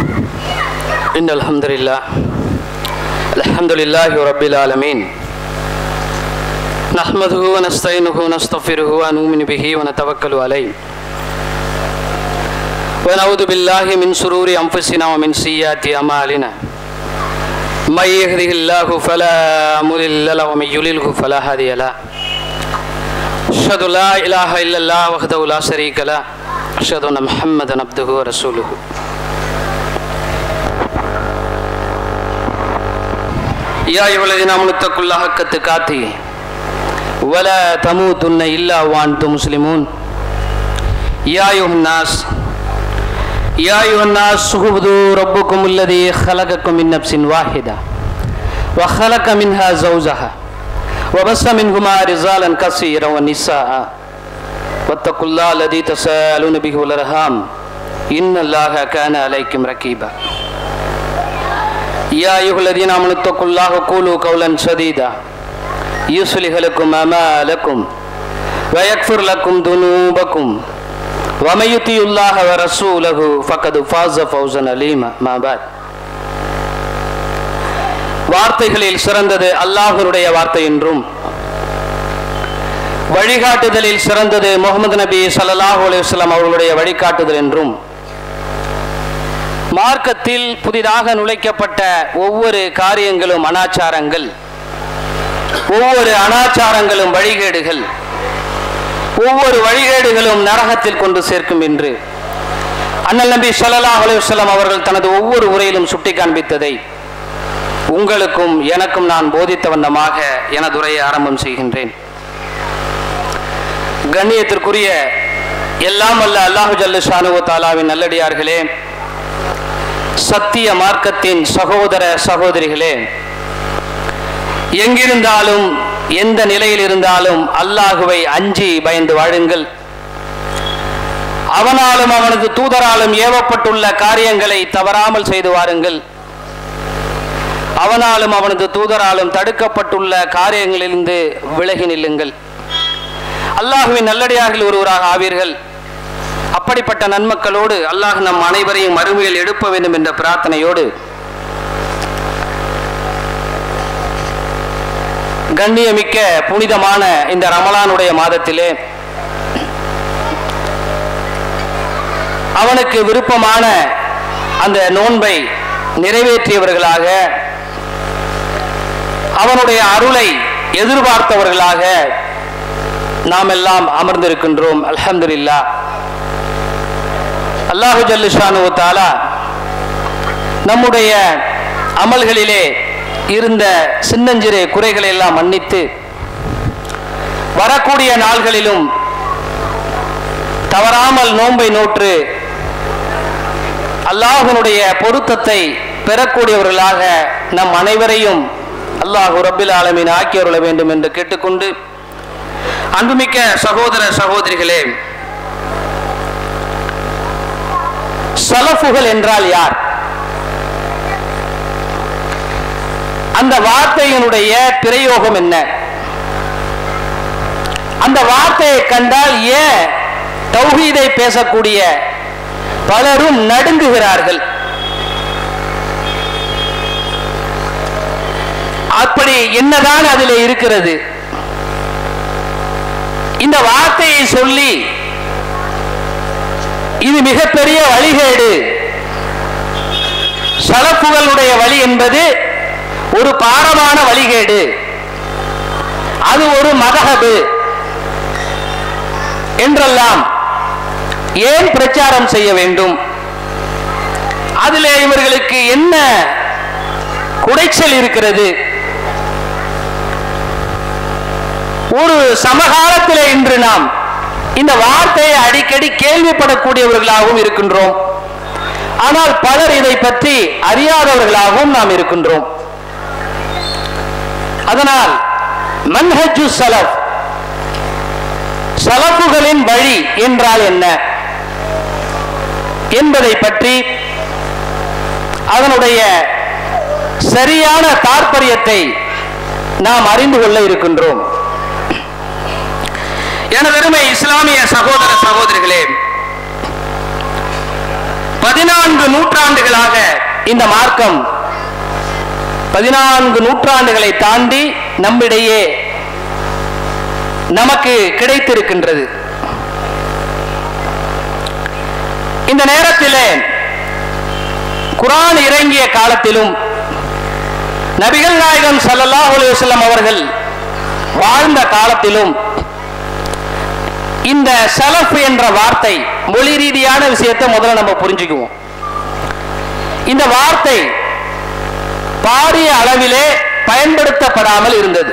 إن الحمد لله رب العالمين نحمده ونستعينه ونستغفره ونؤمن به ونتوكل عليه ونعوذ بالله من شرور أنفسنا ومن سيئات أعمالنا من يهده الله فلا مضل له ومن يضلل فلا هادي له أشهد أن لا إله إلا الله وحده لا شريك له أشهد أن محمدا عبده ورسوله يا أيها الذين آمنوا اتقوا الله حق تقاته ولا تموتن إلا وأنتم مسلمون يا أيها الناس اعبدوا ربكم الذي خلقكم من نفس واحدة وخلق منها زوجها وبث منهما رجالا كثيرا ونساء واتقوا الله الذي تساءلون به والأرحام إن الله كان عليكم رقيبا يا أيها الذين آمنوا اتقوا الله وقولوا قولا سديدا يصلح لكم أعمالكم ويغفر لكم ذنوبكم ومن يطع الله ورسوله فقد فاز فوزا عظيما ما بعد வார்த்தைகளில் சிறந்தது அல்லாஹ்வுடைய வார்த்தை என்றும் வழிகாட்டுதலில் சிறந்தது முஹம்மது நபி ஸல்லல்லாஹு அலைஹி வஸல்லம் அவர்களுடைய வழிகாட்டுதல் என்றும் மார்க்கத்தில் புதிதாக நுழைக்கப்பட்ட ஒவ்வொரு காரியங்களும் அனாச்சாரங்கள், ஒவ்வொரு அனாச்சாரங்களும் வழிகேடுகள், ஒவ்வொரு வழிகேடுகளும் நரகத்தில் கொண்டு சேர்க்கும் என்று அண்ணல் நபி ஸல்லல்லாஹு அலைஹி வஸல்லம் அவர்கள் தனது ஒவ்வொரு உரையிலும் சுட்டி காண்பித்ததை உங்களுக்கும் எனக்கும் நான் போதித்த வண்ணமாக எனது உரையை ஆரம்பம் செய்கின்றேன். கண்ணியத்திற்குரிய எல்லாம் வல்ல அல்லாஹு ஜல்ல ஷானுஹு தஆலாவின் நல்லடியார்களே, சத்திய மார்க்கத்தின் சகோதர சகோதரிகளே, எங்கிருந்தாலும் எந்த நிலையில் இருந்தாலும் அல்லாஹுவை அஞ்சி பயந்து வாழுங்கள். அவனாலும் அவனது தூதராலும் ஏவப்பட்டுள்ள காரியங்களை தவறாமல் செய்து வாருங்கள். அவனாலும் அவனது தூதராலும் தடுக்கப்பட்டுள்ள காரியங்களிலிருந்து விலகி நில்லுங்கள். அல்லாஹுவின் நல்லடியார்கள் ஒருவராக ஆவீர்கள். அப்படிப்பட்ட நன்மக்களோடு அல்லாஹ் நம் அனைவரையும் மறுமையில் எழுப்ப வேண்டும் என்ற பிரார்த்தனையோடு கண்ணியமிக்க புனிதமான இந்த ரமலானுடைய மாதத்திலே அவனுக்கு விருப்பமான அந்த நோன்பை நிறைவேற்றியவர்களாக, அவனுடைய அருளை எதிர்பார்த்தவர்களாக நாம் எல்லாம் அமர்ந்திருக்கின்றோம். அல்ஹம்துலில்லாஹ். அல்லாஹு ஜல்ல ஷானுஹு தஆலா நம்முடைய அமல்களிலே இருந்த சின்னஞ்சிறு குறைகளை எல்லாம் மன்னித்து வரக்கூடிய நாள்களிலும் தவறாமல் நோன்பை நோற்று அல்லாஹ்வினுடைய பொருத்தத்தை பெறக்கூடியவர்களாக நம் அனைவரையும் அல்லாஹ் ரப்பில் ஆலமீன் ஆக்கியருள வேண்டும் என்று கேட்டுக்கொண்டு, அன்புமிக்க சகோதர சகோதரிகளே, சலஃபுகள் என்றால் யார்? அந்த வார்த்தையினுடைய பிரயோகம் என்ன? அந்த வார்த்தையை கண்டால் ஏன் தௌஹீதை பேசக்கூடிய பலரும் நடுங்குகிறார்கள்? அப்படி என்னதான் அதில் இருக்கிறது? இந்த வார்த்தையை சொல்லி இது மிகப்பெரிய வழிகேடு, சலஃபுகளுடைய வழி என்பது ஒரு பாரமான வழிகேடு, அது ஒரு மதஹபு என்றெல்லாம் ஏன் பிரச்சாரம் செய்ய வேண்டும்? அதிலே இவர்களுக்கு என்ன குடைச்சல் இருக்கிறது? ஒரு சமகாலத்திலே இன்று நாம் இந்த வார்த்தையை அடிக்கடி கேள்விப்படக்கூடியவர்களாகவும் இருக்கின்றோம். ஆனால் பலர் இதை பற்றி அறியாதவர்களாகவும் நாம் இருக்கின்றோம். அதனால் மன்ஹஜு சலஃப், சலஃபுகளின் வழி என்றால் என்ன என்பதை பற்றி அதனுடைய சரியான தாற்பயத்தை நாம் அறிந்து கொள்ள இருக்கின்றோம். எனதருமை இஸ்லாமிய சகோதர சகோதரிகளே, 14 நூற்றாண்டுகளாக இந்த மார்க்கம் 14 நூற்றாண்டுகளை தாண்டி நம்மிடையே நமக்கு கிடைத்திருக்கின்றது. இந்த நேரத்திலே குர்ஆன் இறங்கிய காலத்திலும் நபிகள் நாயகம் ஸல்லல்லாஹு அலைஹி வஸல்லம் அவர்கள் வாழ்ந்த காலத்திலும் இந்த ஸலஃப் என்ற வார்த்தை, மொழி ரீதியான விஷயத்தை முதல்ல நம்ம புரிஞ்சுக்குவோம். இந்த வார்த்தை பாரிய அளவிலே பயன்படுத்தப்படாமல் இருந்தது.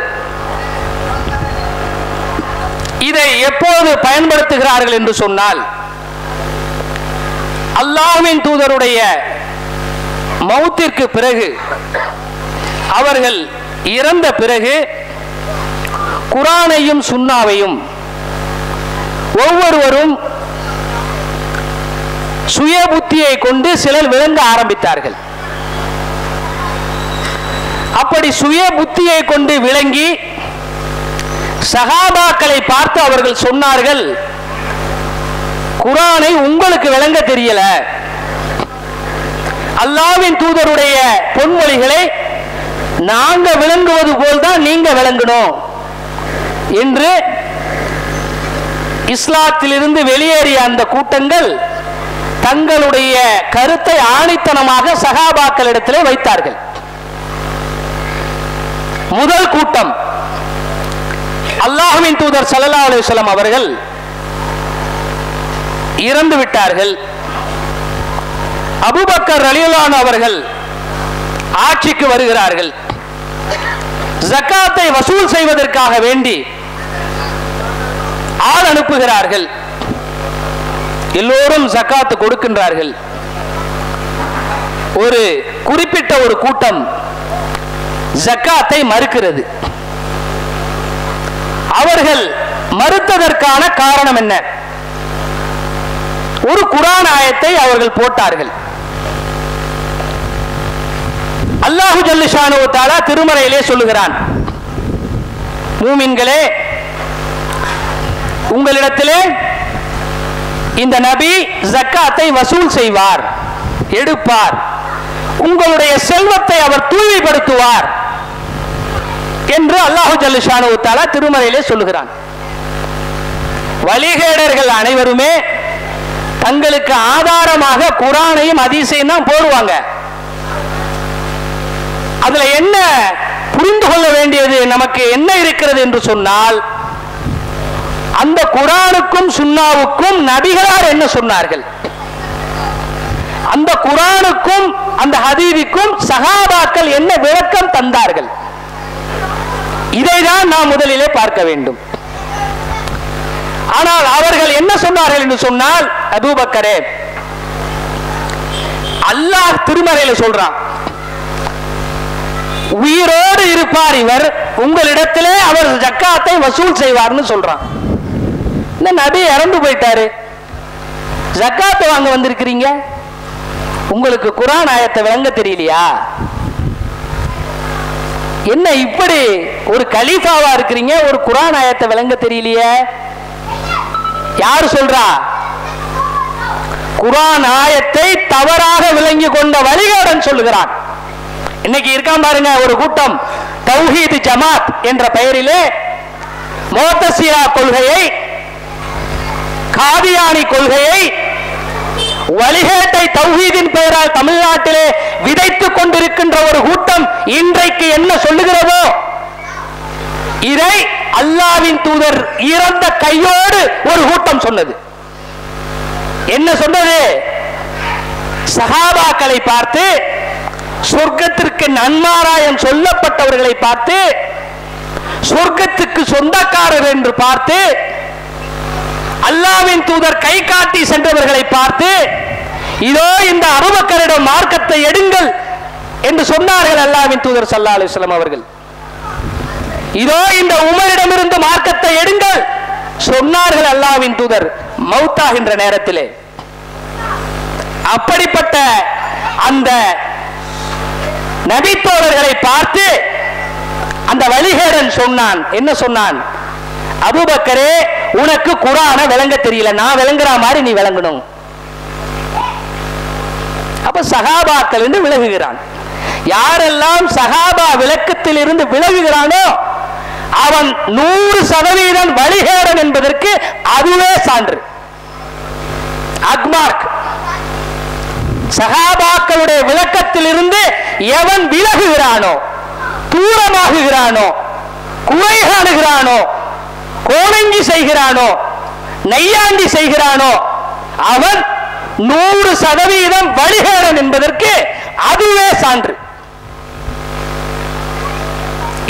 இதை எப்போது பயன்படுத்துகிறார்கள் என்று சொன்னால், அல்லாஹ்வின் தூதருடைய மௌத்திற்கு பிறகு, அவர்கள் இறந்த பிறகு குர்ஆனையும் சுன்னாவையும் ஒவ்வொருவரும் சுய புத்தியை கொண்டு சிலர் விளங்க ஆரம்பித்தார்கள். அப்படி சுய புத்தியை கொண்டு விளங்கி சஹாபாக்களை பார்த்து அவர்கள் சொன்னார்கள், குர்ஆனை உங்களுக்கு விளங்க தெரியல, அல்லாஹ்வின் தூதருடைய பொன்மொழிகளை நாங்க விளங்குவது போல்தான் நீங்க விளங்கணும் என்று இஸ்லாத்திலிருந்து வெளியேறிய அந்த கூட்டங்கள் தங்களுடைய கருத்தை ஆணித்தனமாக சஹாபாக்களிடத்திலே வைத்தார்கள். முதல் கூட்டம், அல்லாஹ்வின் தூதர் ஸல்லல்லாஹு அலைஹி வஸல்லம் அவர்கள் இறந்து விட்டார்கள். அபூபக்கர் ரலியல்லாஹு அன்ஹு அவர்கள் ஆட்சிக்கு வருகிறார்கள். ஜகாத்தை வசூல் செய்வதற்காக வேண்டி ஆள் அனுப்புகிறார்கள். எல்லோரும் ஜகாத் கொடுக்கின்றார்கள். ஒரு குறிப்பிட்ட ஒரு கூட்டம் ஜகாத்தை மறுக்கிறது. அவர்கள் மறுத்ததற்கான காரணம் என்ன? ஒரு குர்ஆன் ஆயத்தை அவர்கள் போட்டார்கள். அல்லாஹு ஜல்ல ஷானுஹு தஆலா திருமறையிலே சொல்லுகிறான், மூமின்களே, உங்களிடத்திலே இந்த நபி ஜக்காத்தை வசூல் செய்வார், எடுப்பார், உங்களுடைய செல்வத்தை அவர் தூய்மைப்படுத்துவார் என்று அல்லாஹு ஜல்ல ஷானுஹு தஆலா திருமறையிலே சொல்லுகிறான். வழிகேடர்கள் அனைவருமே தங்களுக்கு ஆதாரமாக குர்ஆனையும் ஹதீஸையும் தான் போடுவாங்க. அதுல என்ன புரிந்து கொள்ள வேண்டியது நமக்கு என்ன இருக்கிறது என்று சொன்னால், அந்த குர்ஆனுக்கும் சுன்னாவுக்கும் நபிகளார் என்ன சொன்னார்கள், அந்த குர்ஆனுக்கும் அந்த ஹதீஸுக்கும் சஹாபாக்கள் என்ன விளக்கம் தந்தார்கள், இதைதான் நாம் முதலிலே பார்க்க வேண்டும். ஆனால் அவர்கள் என்ன சொன்னார்கள் என்று சொன்னால், அபூபக்கரே, அல்லாஹ் திருமறையில சொல்றான், உயிரோடு இருப்பார் இவர், உங்களிடத்திலே அவர் ஜக்காத்தை வசூல் செய்வார்னு சொல்றான். இந்த நபி இறந்து போயிட்டாரு, ஜக்காத்தை வாங்க வந்திருக்கிறீங்க, உங்களுக்கு குர்ஆன் ஆயத்தை விளங்க தெரியலையா? என்ன இப்படி ஒரு கலீஃபாவா இருக்கிறீங்க, ஒரு குர்ஆன் ஆயத்தை விளங்க தெரியலையே? யார் சொல்றா? குர்ஆன் ஆயத்தை தவறாக விளங்கி கொண்ட வழிகாடன் சொல்லுகிறான். இன்னைக்கு இருக்கான் பாருங்க ஒரு கூட்டம், தௌஹீத் ஜமாத் என்ற பெயரிலே முஅத்தஸிலா கொள்கையை, காதியானி கொள்கையை, வழிகேட்டை தௌஹீதின் பெயரால் தமிழ்நாட்டிலே விதைத்துக் கொண்டிருக்கின்ற ஒரு கூட்டம் இன்றைக்கு என்ன சொல்லுகிறதோ, இதை அல்லாஹ்வின் தூதர் இறந்த கையோடு ஒரு கூட்டம் சொன்னது. என்ன சொன்னது? சஹாபாக்களை பார்த்து, சொர்க்கத்திற்கு நன்மாராயம் சொல்லப்பட்டவர்களை பார்த்து, சொர்க்கத்துக்கு சொந்தக்காரர் என்று பார்த்து, அல்லாஹ்வின் தூதர் கை காட்டி சென்றவர்களை பார்த்து, இதோ இந்த அபூபக்கரிடம் மார்க்கத்தை எடுங்கள் என்று சொன்னார்கள் அல்லாஹ்வின் தூதர் ஸல்லல்லாஹு அலைஹி வஸல்லம் அவர்கள். இதோ இந்த உமரிடமிருந்து மார்க்கத்தை எடுங்கள் சொன்னார்கள் அல்லாஹ்வின் தூதர் மௌத்தாகின்ற நேரத்திலே. அப்படிப்பட்ட அந்த நபித்தோழர்களை பார்த்து அந்த வழிகேடன் சொன்னான், என்ன சொன்னான்? அபூபக்கரே, உனக்கு குர்ஆனை விளங்க தெரியல, நான் விளங்குற மாதிரி நீ விளங்கணும். அப்ப சகாபாக்கள் என்று விலகுகிறான். யாரெல்லாம் சகாபா விளக்கத்தில் இருந்து விலகுகிறானோ அவன் 100% வழிகேடன் என்பதற்கு அதுவே சான்று. அக்மார்க் சகாபாக்களுடைய விளக்கத்தில் இருந்து எவன் விலகுகிறானோ, தூரமாகுகிறானோ, குறை காணுகிறானோ, கோணங்கி செய்கிறானோ, நையாண்டி செய்கிறானோ அவன் 100% வழிகேடன் என்பதற்கு அதுவே சான்று.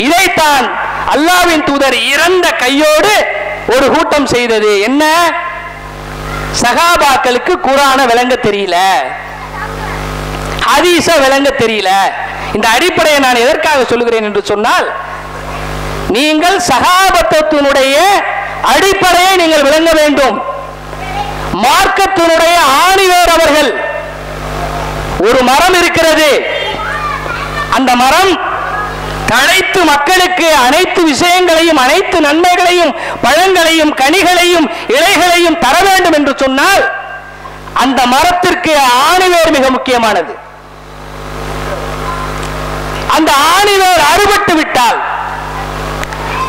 இதைத்தான் அல்லாஹ்வின் தூதர் இறந்த கையோடு ஒரு கூட்டம் செய்தது. என்ன? சகாபாக்களுக்கு குர்ஆன விளங்க தெரியல, ஹதீஸ விளங்க தெரியல. இந்த அடிப்படையை நான் எதற்காக சொல்கிறேன் என்று சொன்னால், நீங்கள் சகாபத்துவத்தினுடைய அடிப்படையை நீங்கள் விளங்க வேண்டும். மார்க்கத்தினுடைய ஆணிவேர் அவர்கள். ஒரு மரம் இருக்கிறது, அந்த மரம் தழைத்து மக்களுக்கு அனைத்து விஷயங்களையும், அனைத்து நன்மைகளையும், பழங்களையும், கனிகளையும், இலைகளையும் தர வேண்டும் என்று சொன்னால் அந்த மரத்திற்கு ஆணிவேர் மிக முக்கியமானது. அந்த ஆணிவேர் அறுபட்டு விட்டால்,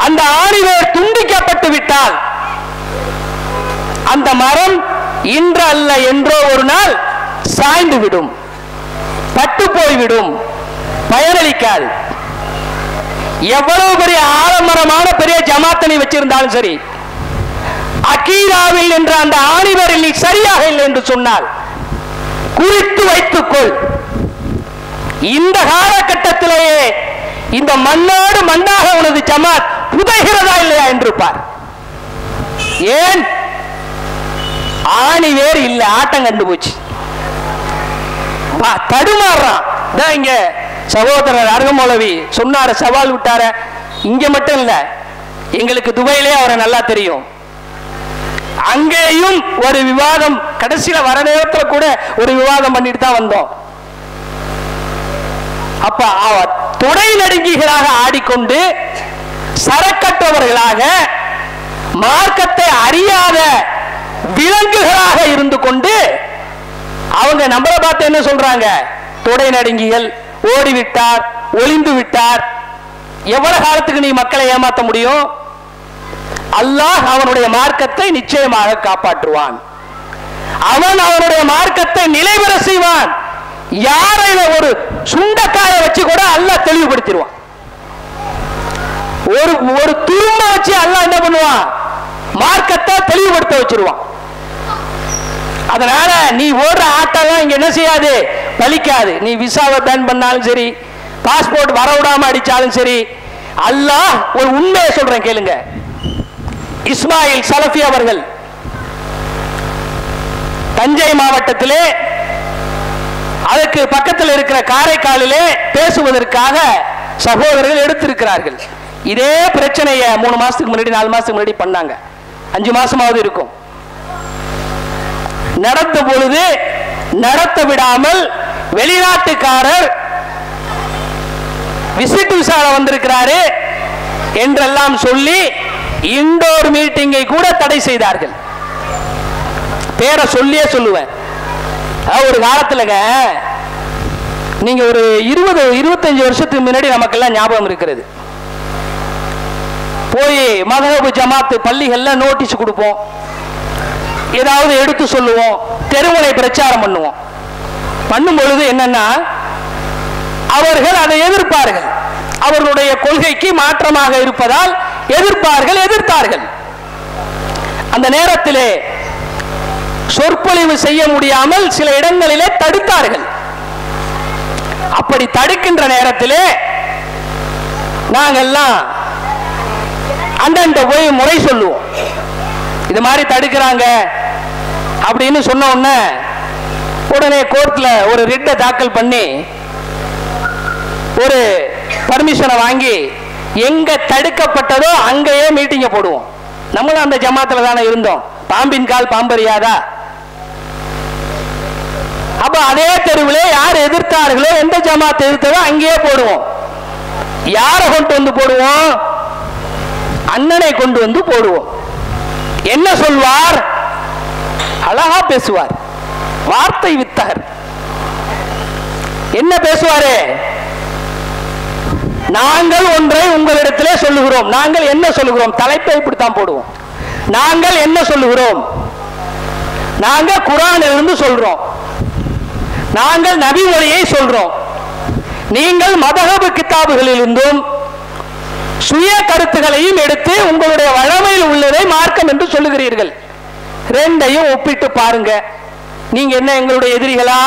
அந்த ஆணிவேர் துண்டிக்கப்பட்டு விட்டால் அந்த மரம் இன்று அல்ல என்றோ ஒரு நாள் சாய்ந்து விடும், பட்டு போய்விடும், பயனளிக்காது. எவ்வளவு பெரிய ஆலமரமான பெரிய ஜமாத்தனை வச்சிருந்தாலும் சரி, அகீதாவில் என்ற அந்த ஆணிவரில் சரியாக இல்லை என்று சொன்னால் குறித்து வைத்துக்கொள், இந்த காலகட்டத்திலேயே இந்த மண்ணோடு மண்ணாக உனது ஜமாத் புதைகிறதா இல்லையா என்று பார். ஏன்? ஆணி வேறு இல்ல, ஆட்டம் கண்டு போச்சு, தடுமாறுறான். இங்க சகோதரர் அருகமௌலவி சொன்னார, சவால் விட்டார. இங்க மட்டும் இல்ல, எங்களுக்கு துபாயிலே அவரை நல்லா தெரியும். அங்கேயும் ஒரு விவாதம், கடைசியில வர நேரத்தில் கூட ஒரு விவாதம் பண்ணிட்டு தான் வந்தோம். அப்ப அவர் தொடை நடுங்கிகளாக ஆடிக்கொண்டு, சரக்கற்றவர்களாக, மார்க்கத்தை அறியாத விலங்குகளாக இருந்து கொண்டு அவங்க நம்மளை பார்த்து என்ன சொல்றாங்க? தொடை நடுங்கிகள், ஓடிவிட்டார், ஒளிந்து விட்டார். எவ்வளவு காலத்துக்கு நீ மக்களை ஏமாற்ற முடியும்? அல்லாஹ் அவனுடைய மார்க்கத்தை நிச்சயமாக காப்பாற்றுவான். அவன் அவனுடைய மார்க்கத்தை நிலைபெற செய்வான். யாரை ஒரு சுண்டக்காய வச்சு கூட அல்லாஹ் தெளிவுபடுத்திடுவான். ஒரு துரும்ப வச்சு அல்லாஹ் என்ன பண்ணுவான்? மார்க்கத்தை தெளிவுபடுத்த வச்சிருவான். அதனால நீ ஓடுற ஆட்டெல்லாம் இங்க என்ன செய்யாது, பலிக்காது. நீ விசாவை பேன் பண்ணாலும் சரி, பாஸ்போர்ட் வர விடாம அடிச்சாலும் சரி, அல்லாஹ் ஒரு உண்மையை சொல்றேன் கேளுங்க. இஸ்மாயில் சலஃபி அவர்கள் தஞ்சை மாவட்டத்திலே, அதுக்கு பக்கத்தில் இருக்கிற காரைக்காலிலே பேசுவதற்காக சகோதரர்கள் எடுத்திருக்கிறார்கள். இதே பிரச்சனையை 3 மாசத்துக்கு முன்னாடி, 4 மாசத்துக்கு முன்னாடி பண்ணாங்க. 5 மாசமாவது இருக்கும். நடந்த பொழுது நடத்த விடாமல் வெளிநாட்டுக்காரர் விசிட் விசால வந்திருக்கிறாரு என்றெல்லாம் சொல்லி இண்டோர் மீட்டிங்கை கூட தடை செய்தார்கள். பேரை சொல்லியே சொல்லுவேன். ஒரு காலத்துலங்க, நீங்க ஒரு 20-25 வருஷத்துக்கு முன்னாடி நமக்கெல்லாம் ஞாபகம் இருக்கிறது, போய் மதஹப் ஜமாத்து பள்ளிகள்ல நோட்டீஸ் கொடுப்போம், ஏதாவது எடுத்து சொல்லுவோம், தெருமுனை பிரச்சாரம் பண்ணுவோம். பண்ணும் பொழுது என்னன்னா, அவர்கள் அதை எதிர்ப்பார்கள். அவர்களுடைய கொள்கைக்கு மாற்றமாக இருப்பதால் எதிர்த்தார்கள். அந்த நேரத்திலே சொற்பொழிவு செய்ய முடியாமல் சில இடங்களிலே தடுத்தார்கள். அப்படி தடுக்கின்ற நேரத்திலே நாங்கெல்லாம் அண்ணன் போய் முறை சொல்லுவோம். இது மாதிரி தடுக்கிறாங்க அப்படின்னு சொன்ன உடனே கோர்ட்ல ஒரு ரிட்டை தாக்கல் பண்ணி ஒரு பர்மிஷனை வாங்கி எங்க தடுக்கப்பட்டதோ அங்கேயே மீட்டிங்க போடுவோம். நம்மளும் அந்த ஜமாத்துல தானே இருந்தோம். பாம்பின் கால் பாம்பறியாதா? அப்ப அதே தெருவில் யார் எதிர்த்தார்களோ, எந்த ஜமாத் எதிர்த்ததோ அங்கேயே போடுவோம். யாரை கொண்டு வந்து போடுவோம்? அண்ணனை கொண்டு வந்து போடுவோம். என்ன சொல்வார்? அழகா பேசுவார், வார்த்தை வித்தகர். என்ன பேசுவாரு? நாங்கள் ஒன்றை உங்களிடத்திலே சொல்லுகிறோம். நாங்கள் என்ன சொல்லுகிறோம்? தலைப்பை இப்படித்தான் போடுவோம். நாங்கள் என்ன சொல்லுகிறோம்? நாங்கள் குர்ஆனிலிருந்து சொல்றோம், நாங்கள் நபி மொழியை சொல்றோம். நீங்கள் மதஹப் கிதாபுகளிலிருந்தும் சுய கருத்துகளையும் எடுத்து உங்களுடைய வழமையில் உள்ளதை மார்க்கம் என்று சொல்லுகிறீர்கள். ரெண்டையும் ஒப்பிட்டு பாருங்க. நீங்க என்ன எங்களுடைய எதிரிகளா?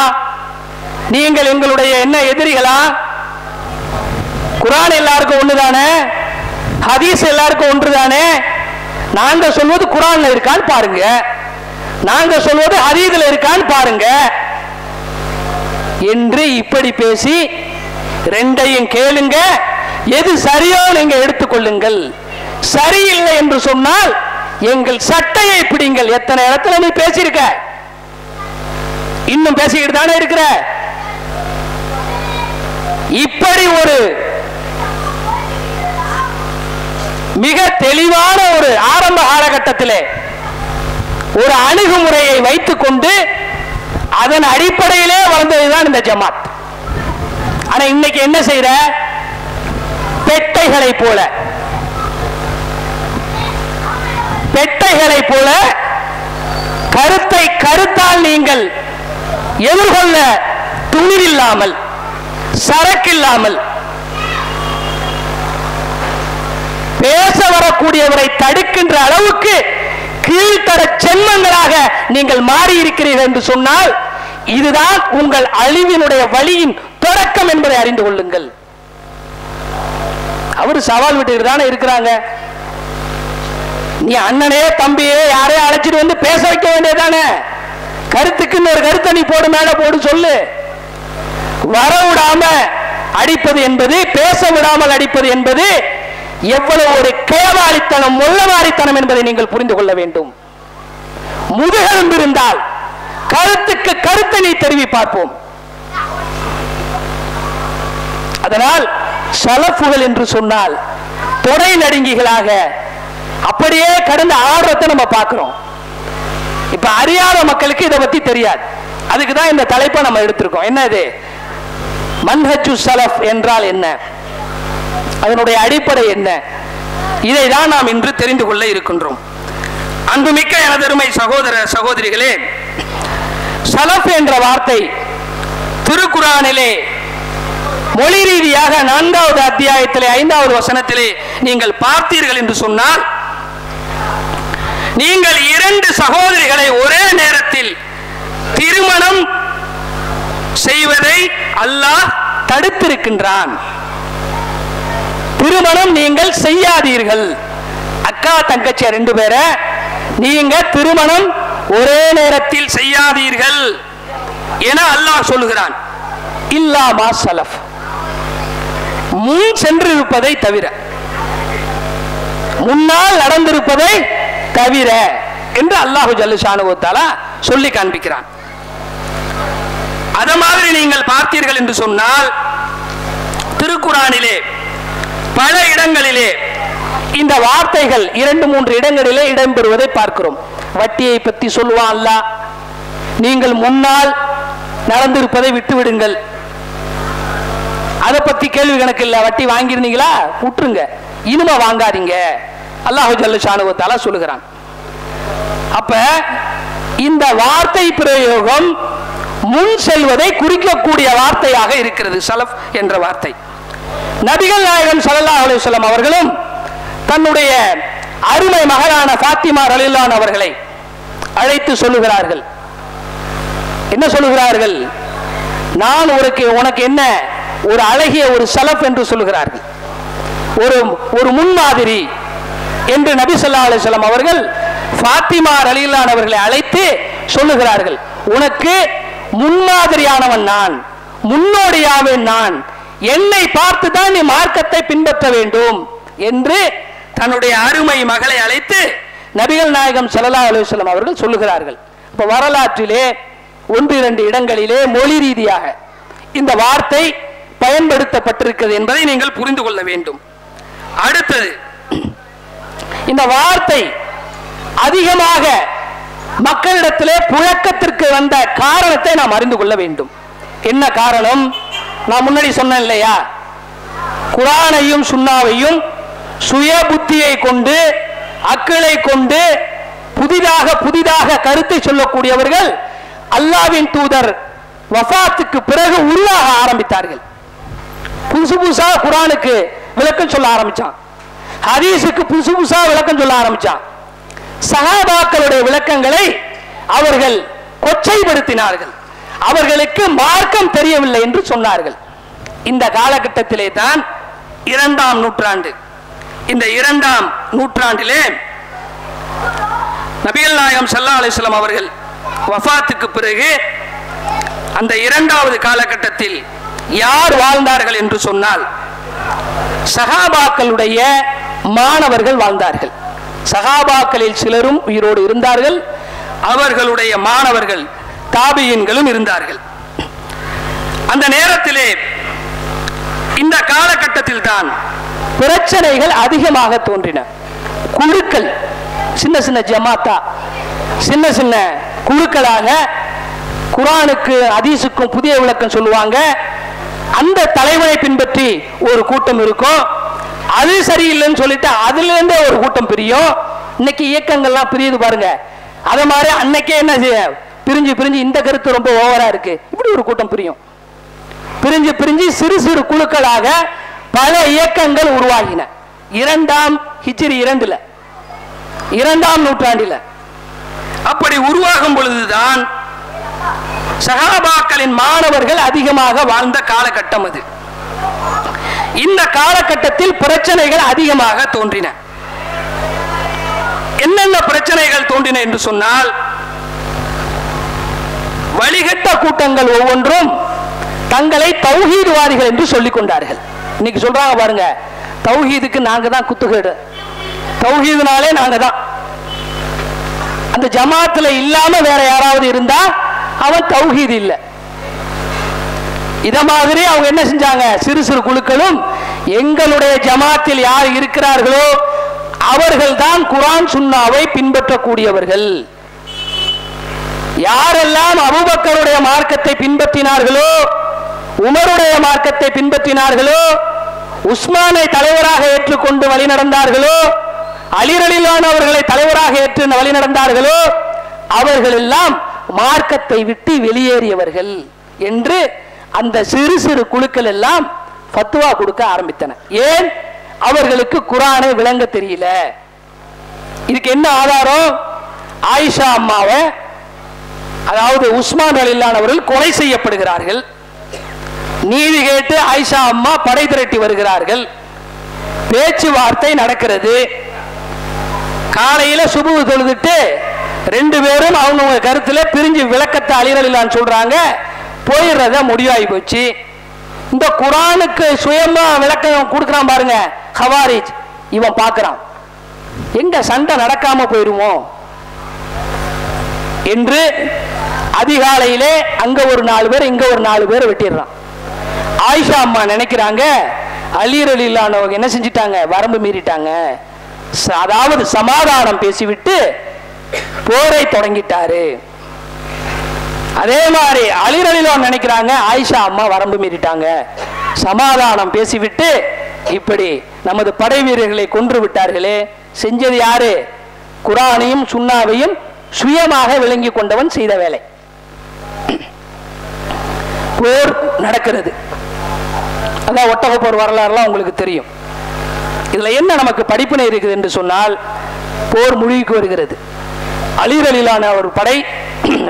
நீங்கள் எங்களுடைய என்ன எதிரிகளா? குர்ஆன் எல்லாருக்கும் ஒண்ணுதானே, ஹதீஸ் எல்லாருக்கும் ஒன்றுதானே. நாங்க சொல்வது குர்ஆன்ல இருக்கான்னு பாருங்க, நாங்க சொல்வது ஹதீஸ்ல இருக்கான்னு பாருங்க என்று இப்படி பேசி ரெண்டையும் கேளுங்க, எது சரியோ நீங்க எடுத்துக்கொள்ளுங்கள். சரியில்லை என்று சொன்னால் எங்கள் சட்டையை பிடிங்கள். எத்தனை இடத்துல நீ பேசியிருக்க, இன்னும் பேசிக்கிட்டு தானே இருக்கிற. இப்படி ஒரு மிக தெளிவான ஒரு ஆரம்ப காலகட்டத்திலே ஒரு அணுகுமுறையை வைத்துக் கொண்டு அதன் அடிப்படையிலே வளர்ந்ததுதான் இந்த ஜமாத். ஆனா இன்னைக்கு என்ன செய்யற? பெட்டைகளை போல கருத்தை கருத்தால் நீங்கள் எதிர்கொள்ள துணிவில்லாமல், சரக்கில்லாமல், பேச வரக்கூடியவரை தடுக்கின்ற அளவுக்கு கீழ்த்தர சென்மங்களாக நீங்கள் மாறி இருக்கிறீர்கள் என்று சொன்னால் இதுதான் உங்கள் அழிவினுடைய வழியின் தொடக்கம் என்பதை அறிந்து கொள்ளுங்கள். அவர் சவால் விட்டு தானே இருக்கிறாங்க. நீ அண்ணனே தம்பியே யாரையும் அழைச்சிட்டு வந்து பேச வைக்க வேண்டியதானே. கருத்துக்கு ஒரு கருத்தை நீ போடு, மேல போடு, சொல்லு. வர விடாம அடிப்பது என்பது, பேச விடாமல் அடிப்பது என்பது எவ்வளவு ஒரு கேவாளித்தனம், முள்ளவாரித்தனம் என்பதை நீங்கள் புரிந்து கொள்ள வேண்டும். முதுகெலும்பு இருந்தால் கருத்துக்கு கருத்தை நீ தெரிவி பார்ப்போம். அதனால் சலஃபுகள் என்று சொன்னால் தொடை நடுங்கிகளாக அப்படியே கடந்த ஆர்வத்தை நம்ம பார்க்கிறோம். இப்ப அறியாத மக்களுக்கு இதை பத்தி தெரியாது. அதுக்கு தான் இந்த தலைப்பை நம்ம எடுத்திருக்கோம். என்ன இது? மன்ஹஜு சலஃப் என்றால் என்ன, அதனுடைய அடிப்படை என்ன, இதை தான் நாம் இன்று தெரிந்து கொள்ள இருக்கின்றோம். அன்புமிக்க எனதருமை சகோதர சகோதரிகளே, சலஃப் என்ற வார்த்தை திருக்குர்ஆனிலே மொழி ரீதியாக 4வது அத்தியாயத்திலே 5வது வசனத்திலே நீங்கள் பார்த்தீர்கள் என்று சொன்னால், நீங்கள் 2 சகோதரிகளை ஒரே நேரத்தில் திருமணம் செய்வதை அல்லாஹ் தடுத்திருக்கின்றான். திருமணம் நீங்கள் செய்யாதீர்கள். அக்கா தங்கச்சி 2 பேரை நீங்க திருமணம் ஒரே நேரத்தில் செய்யாதீர்கள் என அல்லாஹ் சொல்லுகிறான். இல்லா மா சலஃப், முன் சென்றிருப்பதை தவிர, முன்னால் நடந்திருப்பதை தவிர என்று அல்லாஹு ஜல்லஷானுஹு தஆலா சொல்லி காண்பிக்கிறான். அத மாதிரி நீங்கள் பார்த்தீர்கள் என்று சொன்னால் திருக்குர்ஆனிலே பல இடங்களிலே இந்த வார்த்தைகள் 2-3 இடங்களிலே இடம்பெறுவதை பார்க்கிறோம். வட்டியை பற்றி சொல்லுவான் அல்லாஹ், நீங்கள் முன்னால் நடந்திருப்பதை விட்டுவிடுங்கள். அதை பத்தி கேள்வி கணக்கு இல்லை. வட்டி வாங்கியிருந்தீங்களா, விட்டுருங்க, இனிமே வாங்காதீங்க அல்லாஹு ஜல்லஷானுஹு தஆலா சொல்லுகிறான். அப்ப இந்த வார்த்தை பிரயோகம் முன் செல்வதை குறிக்கக்கூடிய வார்த்தையாக இருக்கிறது சலஃப் என்ற வார்த்தை. நபிகள் நாயகம் ஸல்லல்லாஹு அலைஹி வஸல்லம் அவர்களும் தன்னுடைய அருமை மகளான ஃபாத்திமா ரலியல்லாஹு அன்ஹா அவர்களை அழைத்து சொல்லுகிறார்கள். என்ன சொல்லுகிறார்கள்? நான் உனக்கு என்ன ஒரு அழகிய ஒரு சலஃப் என்று சொல்லுகிறார்கள், ஒரு முன்மாதிரி என்று நபி ஸல்லல்லாஹு அலைஹி வஸல்லம் அவர்கள் ஃபாத்திமா ரலியல்லாஹு அன்ஹா அவர்களை அழைத்து சொல்லுகிறார்கள். உனக்கு முன்மாதிரியானவன் நான், முன்னோடியாவேன் நான், என்னை பார்த்து தான் நீ மார்க்கத்தை பின்பற்ற வேண்டும் என்று தன்னுடைய அருமை மகளை அழைத்து நபிகள் நாயகம் ஸல்லல்லாஹு அலைஹி வஸல்லம் அவர்கள் சொல்லுகிறார்கள். இப்ப வரலாற்றிலே 1-2 இடங்களிலே மொழி ரீதியாக இந்த வார்த்தை பயன்படுத்தப்பட்டிருக்கிறது என்பதை நீங்கள் புரிந்து கொள்ள வேண்டும். அடுத்தது, இந்த வார்த்தை அதிகமாக மக்களிடத்திலே புழக்கத்திற்கு வந்த காரணத்தை நாம் அறிந்து கொள்ள வேண்டும். என்ன காரணம்? நான் முன்னாடி சொன்னேன் இல்லையா, குர்ஆனையும் சுன்னாவையும் சுய புத்தியை கொண்டு அக்களை கொண்டு புதிதாக கருத்தை சொல்லக்கூடியவர்கள் அல்லாஹ்வின் தூதர் வஃபாத்துக்கு பிறகு உருவாக ஆரம்பித்தார்கள். புதுசா குர்ஆனுக்கு விளக்கம் சொல்ல ஆரம்பிச்சான், ஹதீஸுக்கு புதுசா விளக்கம் சொல்ல ஆரம்பிச்சான். சஹாபாக்களுடைய விளக்கங்களை அவர்கள் கொச்சைப்படுத்தினார்கள், அவர்களுக்கு மார்க்கம் தெரியவில்லை என்று சொன்னார்கள். இந்த காலகட்டத்திலே தான் 2ஆம் நூற்றாண்டு. இந்த 2ஆம் நூற்றாண்டிலே நபிகள் நாயகம் ஸல்லல்லாஹு அலைஹி வஸல்லம் அவர்கள் வஃபாத்துக்கு பிறகு அந்த 2வது காலகட்டத்தில் யார் வாழ்ந்தார்கள் என்று சொன்னால் சஹாபாக்களுடைய மாணவர்கள் வாழ்ந்தார்கள். சஹாபாக்களில் சிலரும் உயிரோடு இருந்தார்கள், அவர்களுடைய மாணவர்கள் தாபியீன்களும் இருந்தார்கள். அந்த நேரத்திலே இந்த காலகட்டத்தில் தான் பிரச்சனைகள் அதிகமாக தோன்றின. குழுக்கள், சின்ன ஜமாத்தா, சின்ன குழுக்களாக குர்ஆனுக்கு ஹதீஸுக்கும் புதிய விளக்கம் சொல்லுவாங்க. அந்த தலைவனை பின்பற்றி ஒரு கூட்டம் இருக்கும், அது சரியில்லைன்னு சொல்லிட்டு அதுல இருந்தே ஒரு கூட்டம் பிரியும். இன்னைக்கு இயக்கங்கள்லாம் பிரியுது பாருங்க, அத மாதிரி அன்னைக்கே என்ன பிரிஞ்சு இந்த கருத்து ரொம்ப ஓவரா இருக்கு, இப்படி ஒரு கூட்டம் பிரியும். பிரிஞ்சு சிறு குழுக்களாக பல இயக்கங்கள் உருவாகின. 2ஆம் ஹிஜ்ரி 2ஆம் நூற்றாண்டில் அப்படி உருவாகும் பொழுதுதான் சஹாபாக்களின் மாணவர்கள் அதிகமாக வாழ்ந்த காலகட்டம் அது. இந்த காலகட்டத்தில் பிரச்சனைகள் அதிகமாக தோன்றின. என்னென்ன பிரச்சனைகள் தோன்றின என்று சொன்னால், வழிகட்ட கூட்டங்கள் ஒவ்வொன்றும் தங்களை தௌஹீத்வாதிகள் என்று சொல்லிக் கொண்டார்கள். இன்னைக்கு சொல்றாங்க பாருங்க, தௌஹீதுக்கு நாங்க தான் குத்துகேடு, தௌஹீதுனாலே நாங்க தான். அந்த ஜமாத்துல இல்லாம வேற யாராவது இருந்தா அவன் தௌஹீத் இல்லை. இத மாதிரி அவங்க என்ன செஞ்சாங்க, சிறு குழுக்களும் எங்களுடைய ஜமாத்தில் யார் இருக்கிறார்களோ அவர்கள் தான் குர்ஆன் சுன்னாவை பின்பற்றக்கூடியவர்கள். யாரெல்லாம் அபூபக்கருடைய மார்க்கத்தை பின்பற்றினார்களோ, உமருடைய மார்க்கத்தை பின்பற்றினார்களோ, உஸ்மானை தலைவராக ஏற்றுக்கொண்டு வழி நடந்தார்களோ, அலி ரலியல்லாஹு அன்ஹு அவர்களை தலைவராக ஏற்று வழி நடந்தார்களோ, அவர்கள் எல்லாம் மார்க்கத்தை விட்டு வெளியேறியவர்கள் என்று அந்த சிறு குழுக்கள் எல்லாம் ஃபத்வா கொடுக்க ஆரம்பித்தன. ஏன்? அவர்களுக்கு குர்ஆனை விளங்க தெரியல. இதுக்கு என்ன ஆதாரம்? ஆயிஷா அம்மாவை, அதாவது உஸ்மான் ரலியல்லாஹு அன்ஹு அவர்கள் கொலை செய்யப்படுகிறார்கள். நீதி கேட்டு ஆயிஷா அம்மா படை திரட்டி வருகிறார்கள். பேச்சுவார்த்தை நடக்கிறது. காலையில சுபுஹ் தொழுதுட்டு 2 பேரும் அவங்க கருத்துல பிரிஞ்சு விளக்கத்தை அலி ரலியல்லாஹு அன்ஹு சொல்றாங்க. போயிடுறத முடிவாகி போச்சு. இந்த குர்ஆனுக்கு சுயமா விளக்கம் கொடுக்கிறான் பாருங்க ஹவாரிஜ், இவன் பார்க்கிறான் எங்க சண்டை நடக்காம போயிருமோ என்று அதிகாலையிலே அங்க ஒரு 4 பேர் இங்க ஒரு 4 பேர் வெட்டிடுறான். ஆயிஷா அம்மா நினைக்கிறாங்க அலி ரலியல்லாஹு அன்ஹு என்ன செஞ்சிட்டாங்க, வரம்பு மீறிட்டாங்க, அதாவது சமாதானம் பேசிவிட்டு போரை தொடங்கிட்டாரு. அதே மாதிரி அலி ரலியல்லாஹு அன்ஹு நினைக்கிறாங்க ஆயிஷா அம்மா வரம்பு மீறிட்டாங்க, சமாதானம் பேசிவிட்டு இப்படி நமது படை வீரர்களை கொன்று விட்டார்களே, செஞ்சது யாரு? குர்ஆனையும் சுன்னாவையும் சுயமாக விளங்கி கொண்டவன் செய்த வேலை. போர் நடக்கிறது. அதான் ஒட்டக போர் வரலாறுலாம் உங்களுக்கு தெரியும். இதுல என்ன நமக்கு படிப்பினை இருக்குது என்று சொன்னால், போர் முடிவுக்கு வருகிறது, அலி ரலியல்லாஹு அன்ஹு ஒரு படை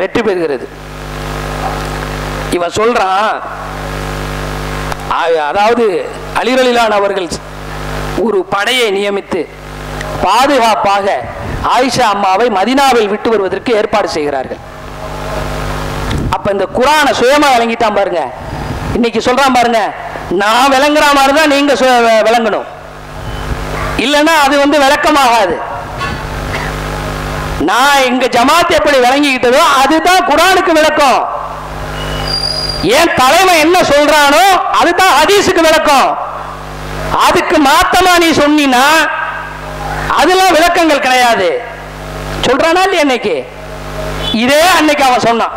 வெற்றி பெறுகிறது. இவன் சொல்றான், அதாவது அலி ரலியல்லாஹு அன்ஹு அவர்கள் ஒரு படையை நியமித்து பாதுகாப்பாக ஆயிஷா அம்மாவை மதீனாவில் விட்டு வருவதற்கு ஏற்பாடு செய்கிறார்கள். அப்ப இந்த குர்ஆனை சுயமா விளங்கிட்டான் பாருங்க. இன்னைக்கு சொல்றான் பாருங்க, நான் விளங்குற மாதிரி தான் நீங்க விளங்கணும், இல்லைன்னா அது விளக்கமாகாது. நான் எங்க ஜமாத் எப்படி விளங்கிக்கிட்டதோ அதுதான் குர்ஆனுக்கு விளக்கம். ஏன் தலைவன் என்ன சொல்றானோ அதுதான் ஹதீஸுக்கு விளக்கம். அதுக்கு மாத்தமா நீ சொன்னீனா அதெல்லாம் விளக்கங்கள் கிடையாது. சொல்றானா இல்லையா? இன்னைக்கு இதே அன்னைக்கு அவன் சொன்னான்.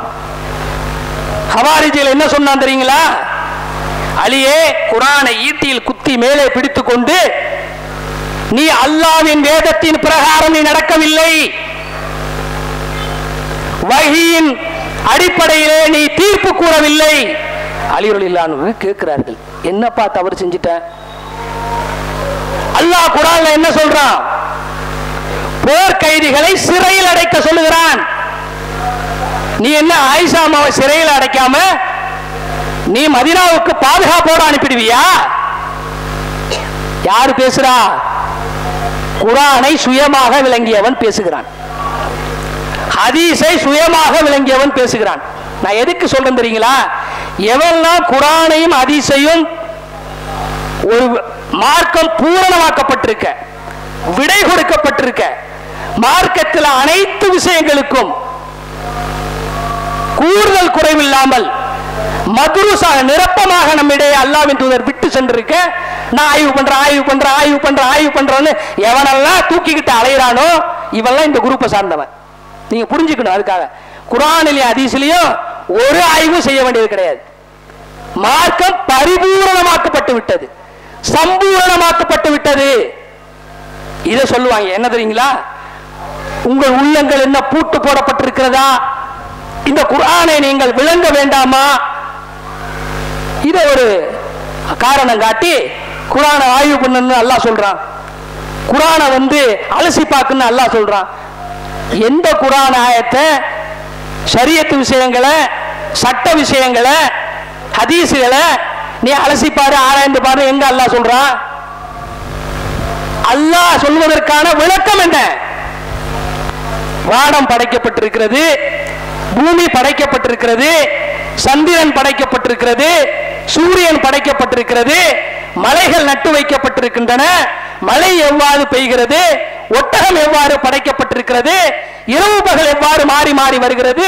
ஹவாரிஜில் என்ன சொன்னான் தெரியுங்களா? அலியே, குர்ஆனை ஈட்டியில் குத்தி மேலே பிடித்துக் கொண்டு நீ அல்லாஹ்வின் வேதத்தின் பிரகாரம் நீ நடக்கவில்லை, வஹீயின் அடிப்படையிலே நீ தீர்ப்பு கூறவில்லை. அலி ரலியல்லாஹு அன்ஹு கேட்கிறார்கள், என்னப்பா தவறு செஞ்சிட்டேன்? அல்லாஹ் குர்ஆன்ல என்ன சொல்றான்? போர் கைதிகளை சிறையில் அடைக்க சொல்லுகிறான். நீ என்ன ஆயிஷா அம்மாவை சிறையில் அடைக்காம நீ மதீனாவுக்கு பாதுகாப்போடு அனுப்பிடுவியா? யாரு பேசுறா? குர்ஆனை சுயமாக விளங்கியவன் பேசுகிறான், ஹதீஸை சுயமாக விளங்கியவன் பேசுகிறான். நான் எதுக்கு சொல்றேன் தெரியுங்களா? எவெல்லாம் குர்ஆனையும் ஹதீஸையும் ஒரு மார்க்கம் பூரணமாக்கப்பட்டிருக்க, விடை கொடுக்கப்பட்டிருக்க, மார்க்கத்தில் அனைத்து விஷயங்களுக்கும் கூடுதல் குறைவில்லாமல் மதுருசாக நிரப்பமாக நம்மிடையே அல்லாஹ்வின் தூதர் விட்டு சென்றிருக்க, நான் ஆய்வு பண்றேன்னு எவனெல்லாம் தூக்கிக்கிட்டு அலையிறானோ இவெல்லாம் இந்த குரூப்பை சார்ந்தவன். நீங்க புரிஞ்சுக்கணும். அதுக்காக குர்ஆனிலே ஹதீஸிலேயும் ஒரு ஆய்வும் செய்ய வேண்டியது கிடையாது. மார்க்கம் பரிபூரணமாக்கப்பட்டு விட்டது, சம்பூரணமாக்கப்பட்டு விட்டது. இதை சொல்லுவாங்க. என்ன தெரியுங்களா? உங்கள் உள்ளங்கள் என்ன பூட்டு போடப்பட்டிருக்கிறதா? இந்த குர்ஆனை நீங்கள் விளங்க வேண்டாமா? இதை ஒரு காரணம் காட்டி குர்ஆனை ஆய்வு பண்ணு அல்லாஹ் சொல்றான், குர்ஆனை அலசி பார்க்கணும்னு அல்லாஹ் சொல்றான். எந்த குர்ஆன் ஆயத்தை, ஷரியத்து விஷயங்களை, சட்ட விஷயங்களை, ஹதீஸுகளை நீ அலசி பாரு, ஆராய்ந்து பாரு, எங்க அல்லாஹ் சொல்றான்? அல்லாஹ் சொல்வதற்கான விளக்கம் என்ன? வானம் படைக்கப்பட்டிருக்கிறது, பூமி படைக்கப்பட்டிருக்கிறது, சந்திரன் படைக்கப்பட்டிருக்கிறது, சூரியன் படைக்கப்பட்டிருக்கிறது, மலைகள் நட்டு வைக்கப்பட்டிருக்கின்றன, மழை எவ்வாறு பெய்கிறது, ஒட்டகம் எவ்வாறு படைக்கப்பட்டிருக்கிறது, இரவு பகல் எவ்வாறு மாறி மாறி வருகிறது.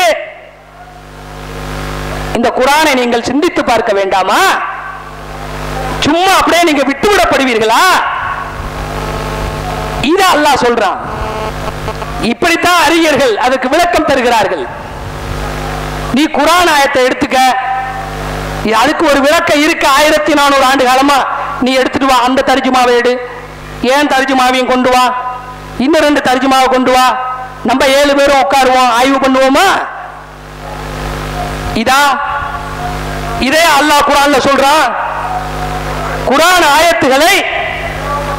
இந்த குர்ஆனை நீங்கள் சிந்தித்து பார்க்க வேண்டாமா? சும்மா அப்படியே நீங்க விட்டுவிடப்படுவீர்களா? இத அல்லாஹ் சொல்றான். இப்படித்தான் அறிஞர்கள் அதுக்கு விளக்கம் தருகிறார்கள். நீ குர்ஆன் ஆயத்தை எடுத்துக்க, அதுக்கு ஒரு விளக்கம் இருக்கு. 1400 ஆண்டு காலமா நீ எடுத்துட்டு வா, அந்த தர்ஜுமாவை எடு, ஏன் தர்ஜுமாவையும் கொண்டு வா, இன்னும் 2 தர்ஜுமாவை கொண்டு வா, நம்ம 7 பேரும் உட்காருவோம், ஆய்வு பண்ணுவோமா? இதே அல்லாஹ் குர்ஆன்ல சொல்றான். குர்ஆன் ஆயத்துகளை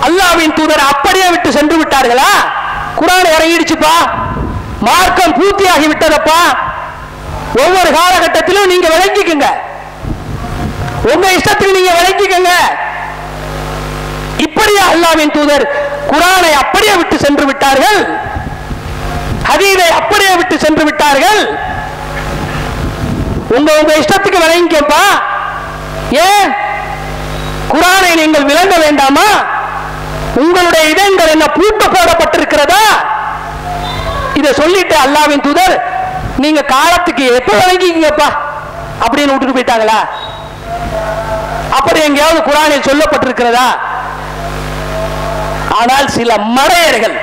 அல்லாஹ்வின் தூதர் அப்படியே விட்டு சென்று விட்டார்களா? குர்ஆன் இறங்கிடுச்சுப்பா, மார்க்கம் பூர்த்தியாகி விட்டதப்பா. ஒவ்வொரு காலகட்டத்திலும் நீங்க விளங்கிக்கங்க, உங்க இஷ்டத்தில் நீங்க விளங்கிக்கங்க. இப்படியே அல்லாஹ்வின் தூதர் குர்ஆனை அப்படியே விட்டு சென்று விட்டார்கள், ஹதீஸை அப்படியே விட்டு சென்று விட்டார்கள். உங்க இஷ்டத்துக்கு விளங்கிக்கப்பா. ஏன் குர்ஆனை நீங்கள் விளங்க வேண்டாமா? உங்களுடைய இதயங்கள் என்ன பூட்டு போடப்பட்டிருக்கிறதா? இதை சொல்லிட்டு அல்லாஹ்வின் தூதர் நீங்க காலத்துக்கு எப்ப விளங்கிங்கப்பா அப்படின்னு விட்டுட்டு போயிட்டாங்களா? அப்படி எங்கேயாவது குர்ஆனில் சொல்லப்பட்டிருக்கிறதா? ஆனால் சில மடையர்கள்,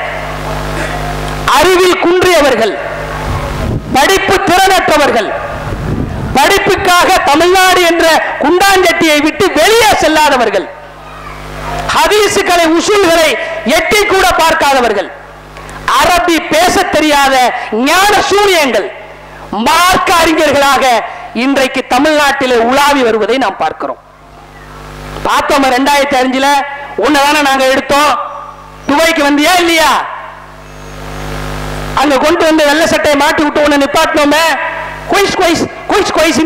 அறிவில் குன்றியவர்கள், படிப்பு திறனற்றவர்கள், படிப்புக்காக தமிழ்நாடு என்ற குண்டாஞ்சட்டியை விட்டு வெளியே செல்லாதவர்கள், ஹதீசுகளை உசூல்களை எட்டி கூட பார்க்காதவர்கள், அரபி பேச தெரியாத ஞான சூனியங்கள் மார்க்க அறிஞர்களாக இன்றைக்கு தமிழ்நாட்டிலே உலாவி வருவதை நாம் பார்க்கிறோம். பார்த்தோம் 2005 ஒன்னதானே நாங்க எடுத்தோம். துபாய்க்கு வந்தியா இல்லையா? அங்க கொண்டு வந்து வெள்ளை சட்டையை மாட்டி விட்டு உன்னை நிப்பாட்டினோமே, குயிஸ் குயிஸ் குயிஸ் குயிஸ்.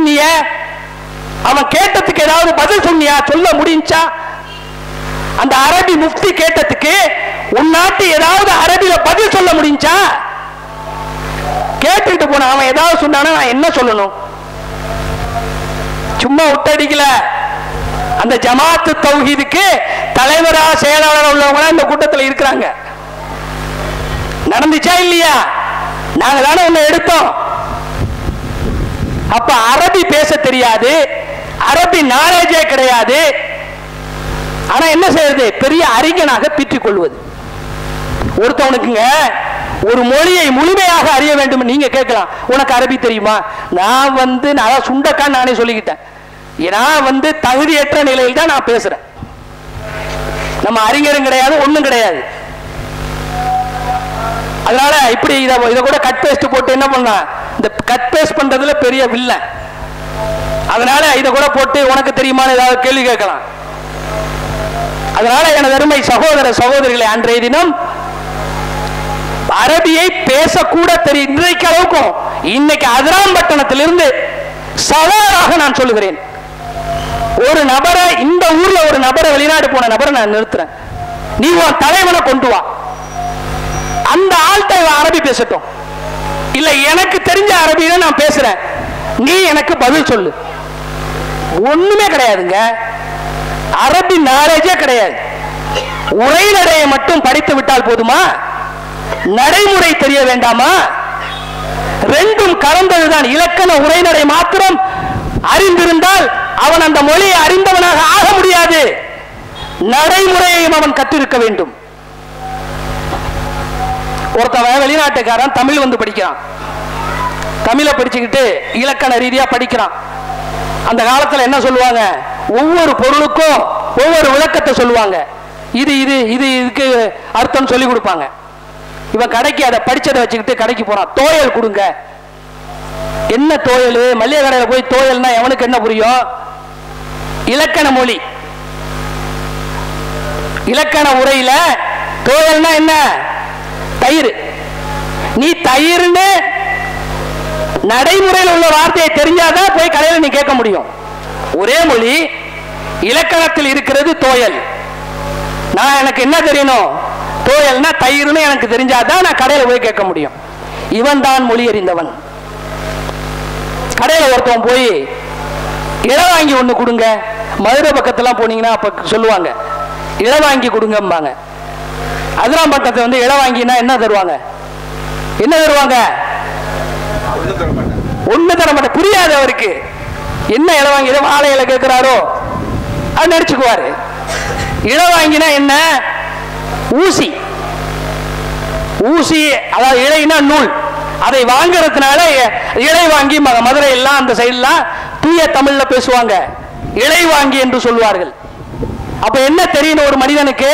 அவன் கேட்டதுக்கு ஏதாவது பதில் சொன்னியா? சொல்ல முடிஞ்சா? அந்த அரபி முஃப்தி கேட்டதுக்கு உன் நாட்டு ஏதாவது அரபில பதில் சொல்ல முடிஞ்சா? கேட்டுட்டு போன அவன் ஏதாவது சொன்னானா நான் என்ன சொல்லணும்? சும்மா விட்டடிக்கல. அந்த ஜமாத்து தௌஹீதுக்கு தலைவரா செயலாளர் உள்ளவங்க இந்த கூட்டத்தில் இருக்கிறாங்க. நடந்துச்சா இல்லையா? நாங்க தானே ஒண்ணு எடுத்தோம். அப்ப அரபி பேச தெரியாது, அரபி நாலேஜே கிடையாது. ஆனா என்ன செய்யறது? பெரிய அறிஞனாக பீற்றிக் கொள்வது. ஒருத்தவனுக்குங்க ஒரு மொழியை முழுமையாக அறிய வேண்டும். நீங்க கேட்கலாம், உனக்கு அரபி தெரியுமா? நான் சுண்டக்கான்னு நானே சொல்லிக்கிட்டேன். நான் தகுதியற்ற நிலையில் தான் நான் பேசுறேன். நம்ம அறிஞரும் கிடையாது, ஒண்ணும் கிடையாது. அதனால இப்படி இதை கூட கட் பேஸ்ட் போட்டு என்ன பண்ணா, இந்த கட் பேஸ்ட் பண்றதுல பெரிய வில்ல. அதனால இதை கூட போட்டு உனக்கு தெரியுமான்னு ஏதாவது கேள்வி கேட்கலாம். அதனால எனது அருமை சகோதர சகோதரிகளை, அன்றைய தினம் அரபியை பேசக்கூட தெரியும். இன்றைக்கு அளவுக்கும் இன்னைக்கு அதிராம்பட்டணத்திலிருந்து சவாலாக நான் சொல்லுகிறேன், ஒரு நபரை, இந்த ஊர்ல ஒரு நபரை, வெளிநாடு போன நபரை நான் நிறுத்துறேன், நீ உன் தலைவனை கொண்டு வா, அந்த ஆள்கிட்ட அரபி பேசட்டும், இல்ல எனக்கு தெரிஞ்ச அரபியில நான் பேசுறேன், நீ எனக்கு பதில் சொல்லு. ஒண்ணுமே கிடையாதுங்க, அரபி நாலேஜே கிடையாது. உரைநடையை மட்டும் படித்து விட்டால் போதுமா? நடைமுறை தெரிய வேண்டாமா? ரெண்டும் கலந்ததுதான். இலக்கண உரைநடை மாத்திரம் அறிந்திருந்தால் அவன் அந்த மொழியை அறிந்தவனாக ஆக முடியாது. நடைமுறையையும் அவன் கற்றிருக்க வேண்டும். ஒருத்தவன் வெளிநாட்டுக்காரன் தமிழ் படிக்கிறான், தமிழை படிச்சுக்கிட்டு இலக்கண ரீதியா படிக்கிறான். அந்த காலத்துல என்ன சொல்லுவாங்க, ஒவ்வொரு பொருளுக்கும் ஒவ்வொரு விளக்கத்தை சொல்லுவாங்க. இது இது இது இதுக்கு அர்த்தம் சொல்லி கொடுப்பாங்க. இவன் கடைக்கு அதை படிச்சதை வச்சுக்கிட்டு கடைக்கு போறான், தோயல் கொடுங்க. என்ன தோயல்? மல்லிகை கடையில் போய் தோயல்னா எவனுக்கு என்ன புரியும்? இலக்கண மொழி, இலக்கண உரையில தோயல்னா என்ன? தயிர். நீ தயிர்னு நடைமுறையில் உள்ள வார்த்தையை தெரிஞ்சாதான் போய் கடையில் நீ கேட்க முடியும். ஒரே மொழி, இலக்கணத்தில் இருக்கிறது தோயல். நான் எனக்கு என்ன தெரியணும்? தோயல்னா தயிர்னு எனக்கு தெரிஞ்சாதான் நான் கடையில் போய் கேட்க முடியும். இவன் தான் மொழி அறிந்தவன். கடையில் ஒருத்தவன் போய் இளவாங்கி ஒன்று கொடுங்க, மதுரை பக்கத்தெல்லாம் போனீங்கன்னா அப்ப சொல்லுவாங்க இளவாங்கி கொடுங்கம்பாங்க. அதிராம்பட்டத்தை இளவாங்கினா என்ன தருவாங்க? என்ன தருவாங்க? ஒண்ணு தர மாட்டேன். புரியாது அவருக்கு. என்ன இளவாங்கி? இதை வாழை இலை கேட்கிறாரோ அது நடிச்சுக்குவாரு. இளவாங்கினா என்ன? ஊசி. ஊசி அதாவது இழைனா நூல். அதை வாங்குறதுனால இழை வாங்கி, மதுரை எல்லாம் அந்த சைடுலாம் தூய தமிழ்ல பேசுவாங்க, இழை வாங்கி என்று சொல்வார்கள். அப்ப என்ன தெரியணும் ஒரு மனிதனுக்கு?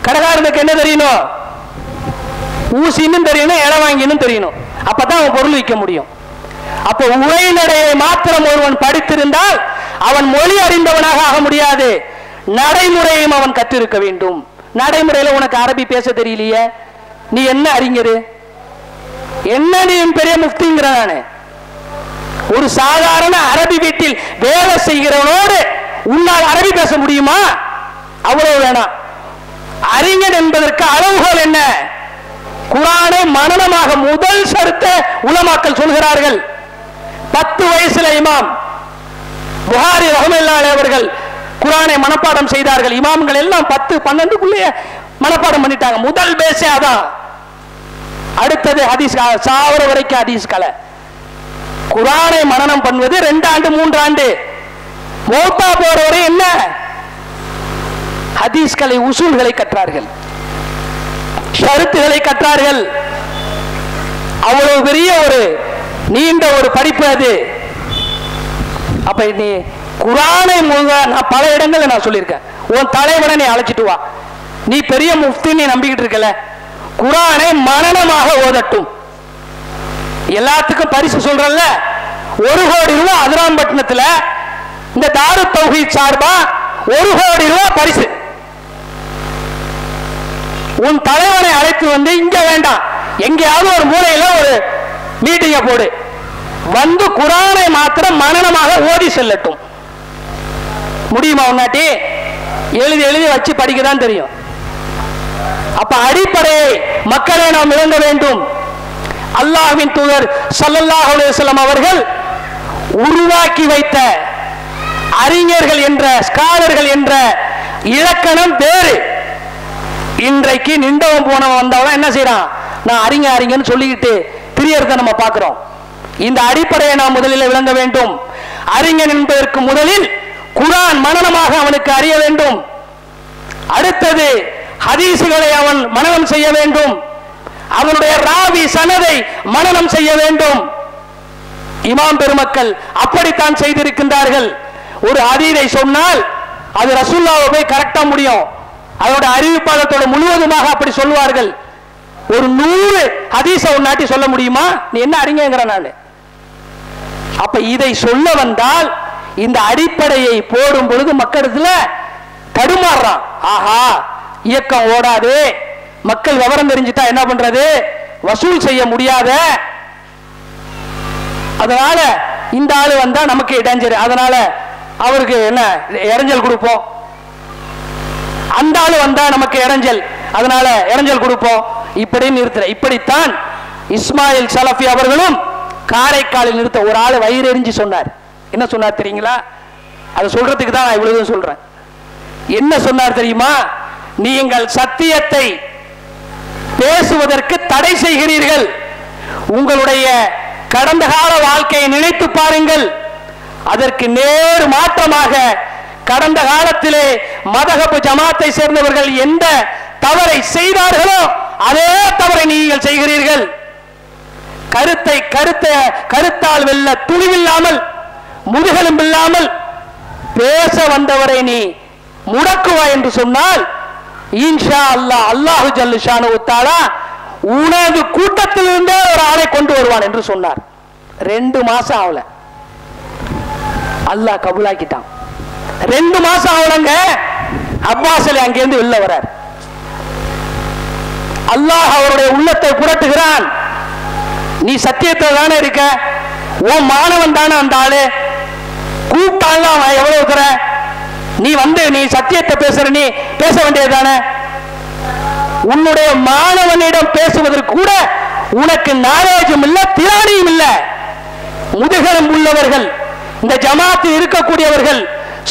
கடைக்காரனுக்கு என்ன தெரியணும்? ஊசின்னு தெரியணும், இழை வாங்கின்னு தெரியணும். அப்பதான் அவன் பொருள் விற்க முடியும். அப்ப உரைநடையை மாத்திரம் ஒருவன் படித்திருந்தால் அவன் மொழி அறிந்தவனாக ஆக முடியாது. நடைமுறையும் அவன் கற்றிருக்க வேண்டும். நடைமுறையில உனக்கு அரபி பேச தெரியலையே, நீ என்ன அறிஞரு? என்ன நீ பெரிய முஃப்திங்கிற? நானு ஒரு சாதாரண அரபி வீட்டில் வேலை செய்கிறவனோடு உன்னால் அரபி பேச முடியுமா? அவ்வளவு வேணாம். அறிஞன் என்பதற்கு அளவுகோல் என்ன? குர்ஆனை மனனமாக முதல் சருத்த உலமாக்கள் சொல்கிறார்கள். 10 வயசுல இமாம் புகாரி ரஹ்மத்துல்லாஹி அவர்கள் குர்ஆனை மனப்பாடம் செய்தார்கள். இமாம்கள் எல்லாம் 10, 12க்குள்ளே மனப்பாடம் பண்ணிட்டாங்க. முதல் பேசே அதான். அடுத்தது ஹதீஸ், சாவர வரைக்கும் ஹதீஸ் கலை. குர்ஆனை மனனம் பண்ணுவது 2 ஆண்டு 3 ஆண்டு. மௌத்தா போறவரை என்ன? ஹதீஸ் கலை, உசூல்களை கற்றார்கள், ஷரத்துகளை கற்றார்கள். அவ்வளவு பெரிய ஒரு நீண்ட ஒரு படிப்பு அது. அப்ப நீ குர்ஆனை நான் பல இடங்கள்ல நான் சொல்லியிருக்கேன், உன் தலைவனை நீ அழைச்சிட்டு வா. நீ பெரிய முஃப்தி நீ நம்பிக்கிட்டு இருக்கல, குர்ஆனை மனனமாக ஓதட்டும். எல்லாத்துக்கும் பரிசு சொல்றல்ல, 1 கோடி ரூபாய் அதிராம்பட்டினத்துல இந்த தாரு தௌஹீத் சார்பா 1 கோடி ரூபாய் பரிசு. உன் தலைவனை அழைத்து இங்க வேண்டாம், எங்கேயாவது ஒரு மூலையில ஒரு மீட்டிங்க போடு, குர்ஆனை மாத்திரம் மனனமாக ஓதி செல்லட்டும். முடியுமா? உன்னாட்டி எழுதி எழுதி வச்சு படிக்கதான் தெரியும். அப்ப அடிப்படையை மக்களை நாம் விளங்க வேண்டும். அல்லாஹ்வின் தூதர் ஸல்லல்லாஹு அலைஹி வஸல்லம் அவர்கள் உருவாக்கி வைத்த அறிஞர்கள் என்ற, ஸ்காலர்கள் என்ற இலக்கணம் வேறு. இன்றைக்கு நின்றவன் போனவன் வந்தவன் என்ன செய்யறான்? நான் அறிஞன்னு சொல்லிக்கிட்டு திரியறத நம்ம பார்க்கிறோம். இந்த அடிப்படையை நாம் முதலில் விளங்க வேண்டும். அறிஞன் என்பதற்கு முதலில் குர்ஆன் மனனமாக அவனுக்கு அறிய வேண்டும். அடுத்தது ஹதீசுகளை அவன் மனனம் செய்ய வேண்டும். அவனுடைய ராவி சனதை மனனம் செய்ய வேண்டும். இமாம் பெருமக்கள் அப்படித்தான் செய்திருக்கின்றார்கள். ஒரு ஹதீஸை சொன்னால் அது ரசூலுல்லாஹ்வை போய் கரெக்டா முடியும். அதோட அறிவிப்பாளத்தோட முழுவதுமாக அப்படி சொல்வார்கள். ஒரு 100 ஹதீஸை ஒன்னாட்டி சொல்ல முடியுமா? நீ என்ன அறிஞங்கிற நான். அப்ப இதை சொல்ல வந்தால் இந்த அடிப்படையை போடும் பொழுது மக்களிடத்துல தடுமாறுறான். ஆஹா, இயக்கம் ஓடாது, மக்கள் விவரம் தெரிஞ்சுட்டா என்ன பண்றது, வசூல் செய்ய முடியாத, அதனால இந்த ஆளு வந்தா நமக்கு இடைஞ்சல், அதனால அவருக்கு என்ன இடைஞ்சல் கொடுப்போம், அந்த ஆளு வந்தா நமக்கு இடைஞ்சல், அதனால இடைஞ்சல் கொடுப்போம், இப்படி நிறுத்துற. இப்படித்தான் இஸ்மாயில் சலஃபி அவர்களும் காரைக்காலில் நிறுத்த ஒரு ஆளு வயிறு எரிஞ்சு சொன்னார். என்ன சொன்னார் தெரியுங்களா? அதை சொல்றதுக்கு தான் நான் இவ்வளவு சொல்றேன். என்ன சொன்னார் தெரியுமா? நீங்கள் சத்தியத்தை பேசுவதற்கு தடை செய்கிறீர்கள். உங்களுடைய கடந்த கால வாழ்க்கையை நினைத்து பாருங்கள். அதற்கு நேர் மாற்றமாக கடந்த காலத்திலே மதஹப் ஜமாத்தை சேர்ந்தவர்கள் எந்த தவறை செய்தார்களோ அதே தவறை நீங்கள் செய்கிறீர்கள். கருத்தால் வெல்ல துணிவில்லாமல், முதுகெலும்பில்லாமல் பேச வந்தவரை நீ முடக்குவா என்று சொன்னால் இன்ஷா அல்லாஹ் அல்லாஹு ஜல்ல ஷானஹு தஆலா உனது கூட்டத்திலிருந்தே ஒரு ஆளை கொண்டு வருவான் என்று சொன்னார். 2 மாசம் ஆகல, அல்லாஹ் கபூலாக்கிட்டான். 2 மாசம் ஆகலங்க, அப்பாஸ் அலி அங்கிருந்து வெளில வரார். அல்லாஹ் அவருடைய உள்ளத்தை புரட்டுகிறான். நீ சத்தியத்தை தானே இருக்க, உன் மாணவன் தானே அந்த ஆளு, கூப்பிட்டாலும் அவன் எவ்வளவு இருக்கிற, நீ வந்து நீ சத்தியத்தை பேசுற, நீ பேச வேண்டியதுதானே. உன்னுடைய மாணவனிடம் பேசுவதற்கு கூட உனக்கு நாலேஜும் இல்ல, திராணியும் இல்ல. முதுகெலும் உள்ளவர்கள், இந்த ஜமாத்தில் இருக்கக்கூடியவர்கள்,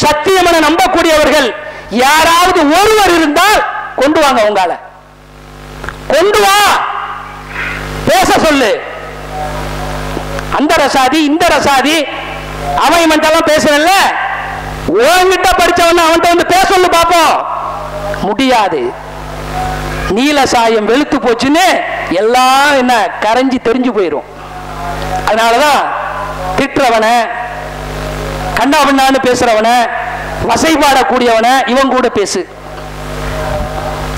சத்தியம் என நம்பக்கூடியவர்கள் யாராவது ஒருவர் இருந்தால் கொண்டு வாங்க, உங்கால கொண்டு வா, பேச சொல்லு. அந்த ரசாதி இந்த ரசாதி அவன் மட்டும் பேசல, உன்கிட்ட படிச்சவன் அவன்கிட்ட வந்து பேச சொல்லு பாப்போம். முடியாது. நீல சாயம் வெளுத்து போச்சுன்னு எல்லாம் என்ன கரைஞ்சி தெரிஞ்சு போயிடும். அதனாலதான் திட்டுறவன, கண்ணாபின்னான்னு பேசுறவன, வசைபாடக்கூடியவன இவன் கூட பேசு.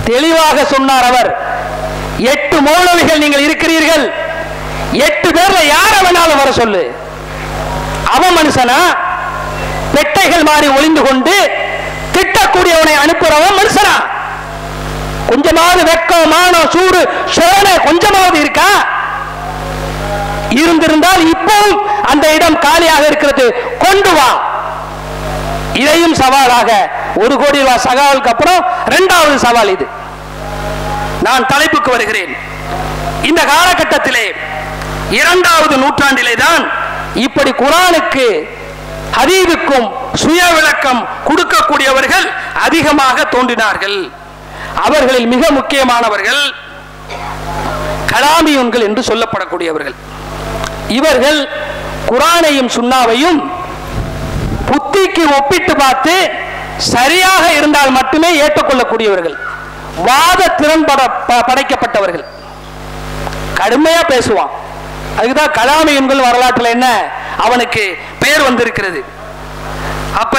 தெளிவாக சொன்னார் அவர். 8 மௌலவிகள் நீங்கள் இருக்கிறீர்கள், 8 பேர்ல யார வேணாலும் வர சொல்லு. அவன் மனுஷனா? பெட்டைகள் மாறி ஒளிந்து கொண்டு திட்டக்கூடியவனை அனுப்புறவன் மனுஷனா? கொஞ்சமாவது வெக்கம், மானம், சூடு, சோழ கொஞ்சமாவது இருக்கா? இருந்திருந்தால் இப்பவும் அந்த இடம் காலியாக இருக்கிறது, கொண்டு வா. இதையும் சவாலாக 1 கோடி ரூபாய் சவாலுக்கு அப்புறம் 2வது சவால் இது. நான் தலைப்புக்கு வருகிறேன். இந்த காலகட்டத்திலே 2வது நூற்றாண்டிலே தான் இப்படி குர்ஆனுக்கு ஹதீஸுக்கும் சுய விளக்கம் கொடுக்கக்கூடியவர்கள் அதிகமாக தோன்றினார்கள். அவர்களில் மிக முக்கியமானவர்கள் கலாமியூன்கள் என்று சொல்லப்படக்கூடியவர்கள். இவர்கள் குர்ஆனையும் சுன்னாவையும் புத்திக்கு ஒப்பிட்டு பார்த்து சரியாக இருந்தால் மட்டுமே ஏற்றுக்கொள்ளக்கூடியவர்கள், வாத திறன் படைக்கப்பட்டவர்கள். கடுமையா பேசுவான். அதுக்குதான் கலாமியூன்கள் வரலாற்றில் என்ன அவனுக்கு பெயர் வந்திருக்கிறது. அப்ப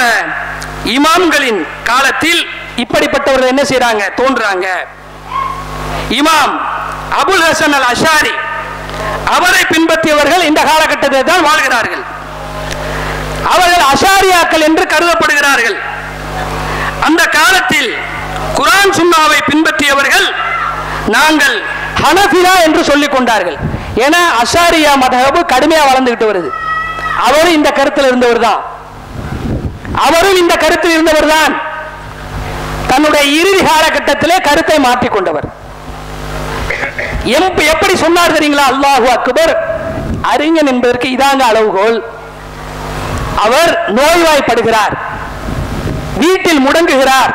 இமாம்களின் காலத்தில் இப்படிப்பட்டவர்கள் என்ன செய்யறாங்க, தோன்றாங்க. இமாம் அபுல் ஹசன் அல் அஷாரி, அவரை பின்பற்றியவர்கள் இந்த காலகட்டத்தில் தான் வாழ்கிறார்கள். அவர்கள் அஷாரியாக்கள் என்று கருதப்படுகிறார்கள். அந்த காலத்தில் குர்ஆன் சுன்னாவை பின்பற்றியவர்கள் நாங்கள் ஹனஃபியா என்று சொல்லிக் கொண்டார்கள். ஏன்னா அஷாரியா மதஹப் கடுமையா வளர்ந்துகிட்டு வருது. அவரும் இந்த கருத்தில் இருந்தவர் தான், அவரும் இந்த கருத்தில் இருந்தவர் தான். தன்னுடைய இறுதி காலகட்டத்திலே கருத்தை மாற்றிக் கொண்டவர். எப்படி சொன்னார் தெரியுங்களா? அல்லாஹு அக்பர். அறிஞன் என்பதற்கு இதாங்க அளவுகோல். அவர் நோய்வாய்ப்படுகிறார், வீட்டில் முடங்குகிறார்.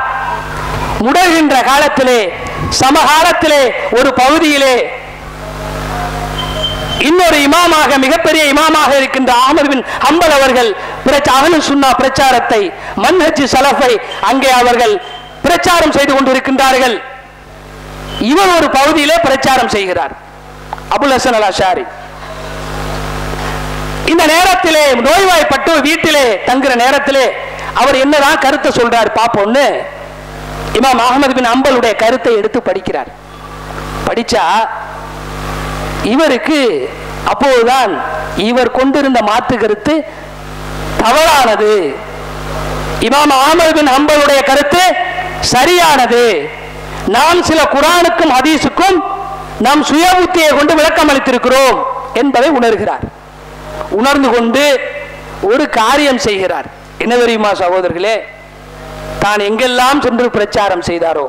முடங்குகின்ற காலத்திலே சமகாலத்திலே ஒரு பகுதியிலே இன்னொரு இமாமாக, மிகப்பெரிய இமாமாக இருக்கின்ற அஹ்மத் பின் ஹம்பல் அவர்கள் அஹ்லுஸ் சுன்னா பிரச்சாரத்தை, மன்ஹஜ் ஸலஃபை அங்கே அவர்கள் பிரச்சாரம் செய்து கொண்டிருக்கின்றார்கள். இவர் ஒரு பகுதியிலே பிரச்சாரம் செய்கிறார், அபுல் ஹசன் அல் அஷாரி. இந்த நேரத்திலே நோய்வாய்ப்பட்டு வீட்டிலே தங்குகிற நேரத்திலே அவர் என்னதான் கருத்தை சொல்றாரு பாப்போம்னு இமாம் அஹ்மத் பின் ஹம்பலுடைய கருத்தை எடுத்து படிக்கிறார். படிச்சா இவருக்கு அப்போதுதான் இவர் கொண்டிருந்த மாற்று கருத்து தவறானது, இமாம் அஹ்மத் பின் ஹம்பலுடைய கருத்து சரியானது, நாம் சில குர்ஆனுக்கும் ஹதீஸுக்கும் நாம் சுய புத்தியை கொண்டு விளக்கம் அளித்திருக்கிறோம் என்பதை உணர்கிறார். உணர்ந்து கொண்டு ஒரு காரியம் செய்கிறார். என்ன தெரியுமா சகோதரர்களே, தான் எங்கெல்லாம் சென்று பிரச்சாரம் செய்தாரோ,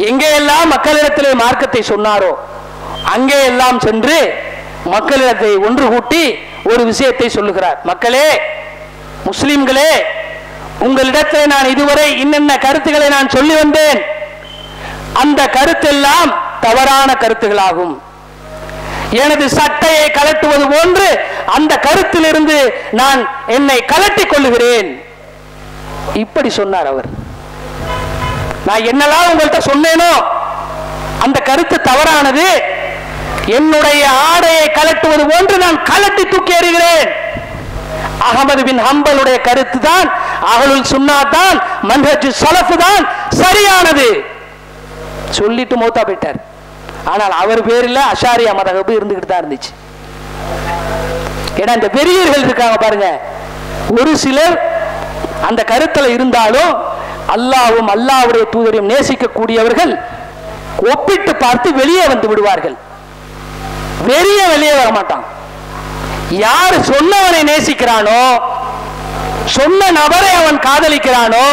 எங்கெல்லாம் மக்களிடத்திலே மார்க்கத்தை சொன்னாரோ, அங்கே எல்லாம் சென்று மக்களிடத்தை ஒன்று கூட்டி ஒரு விஷயத்தை சொல்லுகிறார். மக்களே, முஸ்லிம்களே, உங்களிடத்தில் நான் இதுவரை இன்னென்ன கருத்துக்களை நான் சொல்லி வந்தேன், அந்த கருத்தெல்லாம் தவறான கருத்துகளாகும். எனது சட்டையை கலட்டுவது போன்று அந்த கருத்திலிருந்து நான் என்னை கலட்டிக் கொள்ளுகிறேன். இப்படி சொன்னார் அவர். நான் என்னெல்லாம் உங்கள்கிட்ட சொன்னேனோ அந்த கருத்து தவறானது, என்னுடைய ஆடையை கலட்டுவது போன்று நான் கலட்டி தூக்கி எறிகிறேன். அஹ்மத் பின் ஹம்பலுடைய கருத்து தான், அஹ்லுல் சுன்னா தான், மன்ஹஜ் ஸலஃப் தான் சரியானது சொல்லிட்டு மௌத்தா போயிட்டார். ஆனால் அவர் பேரில் அஷாரியா மதஹப் இருந்துகிட்டு தான் இருந்துச்சு. ஏன்னா இந்த பெரியவர்கள் இருக்காங்க பாருங்க, ஒரு சிலர் அந்த கருத்துல இருந்தாலும் அல்லாஹ்வும் அல்லாஹ்வுடைய தூதரையும் நேசிக்கக்கூடியவர்கள் ஒப்பிட்டு பார்த்து வெளியே வந்து விடுவார்கள். வெளியே வர மாட்டான். யார் சொன்னவனை நேசிக்கிறானோ, சொன்ன நபரை அவன் காதலிக்கிறானோ,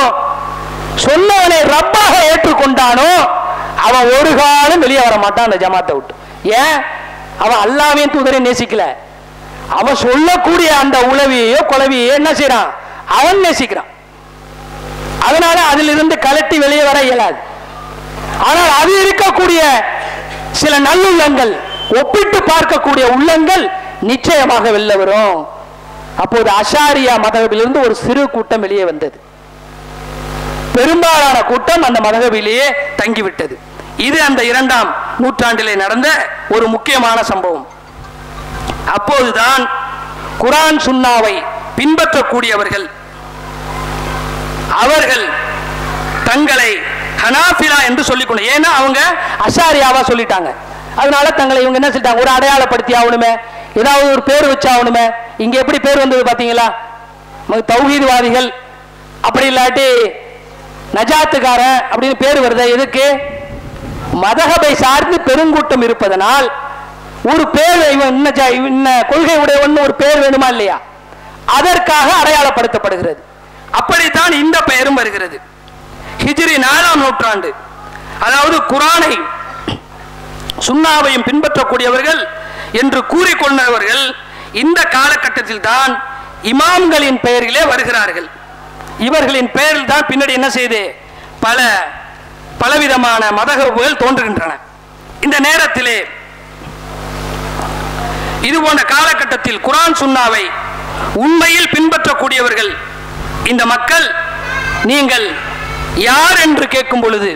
சொன்னவனை ரப்பாக ஏற்றுக்கொண்டானோ, அவன் ஒரு காலம் வெளியே வர மாட்டான் அந்த ஜமாத்தை விட்டு. ஏன்? அவன் அல்லாஹ்வையும் தூதரையும் நேசிக்கல, அவன் சொல்லக்கூடிய அந்த உளவியையோ குளவியோ என்ன செய்யறான், அவன் நேசிக்கிறான். அதனால அதிலிருந்து கலட்டி வெளியே வர இயலாது. ஆனால் அது இருக்கக்கூடிய சில நல்லுள்ளங்கள், ஒப்பிட்டு பார்க்கக்கூடிய உள்ளங்கள் நிச்சயமாக வெளில வரும். அப்போது அஷாரியா மதகபிலிருந்து ஒரு சிறு கூட்டம் வெளியே வந்தது. பெரும்பாலான கூட்டம் அந்த மதகபிலேயே தங்கிவிட்டது. இது அந்த 2ஆம் நூற்றாண்டிலே நடந்த ஒரு முக்கியமான சம்பவம். அப்போதுதான் குர்ஆன் சுன்னாவை பின்பற்றக்கூடியவர்கள் அவர்கள் தங்களை ஹனாஃபிலா என்று சொல்லிக்கொண்டு, ஏன்னா அவங்க அஷாரியாவா சொல்லிட்டாங்க, அதனால தங்களை இவங்க என்ன சொல்லிட்டாங்க, ஒரு அடையாளப்படுத்தி ஆகணுமே, ஏதாவது ஒரு பேர் வச்சு ஆகணுமே. இங்க எப்படி பேர் வந்தது பாத்தீங்களா, தௌஹீத்வாதிகள் அப்படி இல்லாட்டி நஜாத்துக்காரன் அப்படின்னு பேர் வருது. எதுக்கு? மதஹபை சார்ந்து பெருங்கூட்டம் இருப்பதனால் ஒரு பேர், இன்ன கொள்கை உடையவன் ஒரு பேர் வேணுமா இல்லையா, அதற்காக அடையாளப்படுத்தப்படுகிறது. அப்படித்தான் இந்த பெயரும் வருகிறது. ஹிஜ்ரி 4ஆம் நூற்றாண்டு, அதாவது குர்ஆனை சுன்னாவையும் பின்பற்றக்கூடியவர்கள் என்று கூறிக்கொண்டவர்கள் இந்த காலகட்டத்தில் தான் இமாம்களின் பெயரிலே வருகிறார்கள். இவர்களின் பெயரில் தான் பின்னாடி என்ன செய்து பலவிதமான மதகபுகள் தோன்றுகின்றன. இந்த நேரத்திலே இது போன்ற காலகட்டத்தில் குர்ஆன் சுன்னாவை உண்மையில் பின்பற்றக்கூடியவர்கள் இந்த மக்கள், நீங்கள் யார் என்று கேட்கும் பொழுது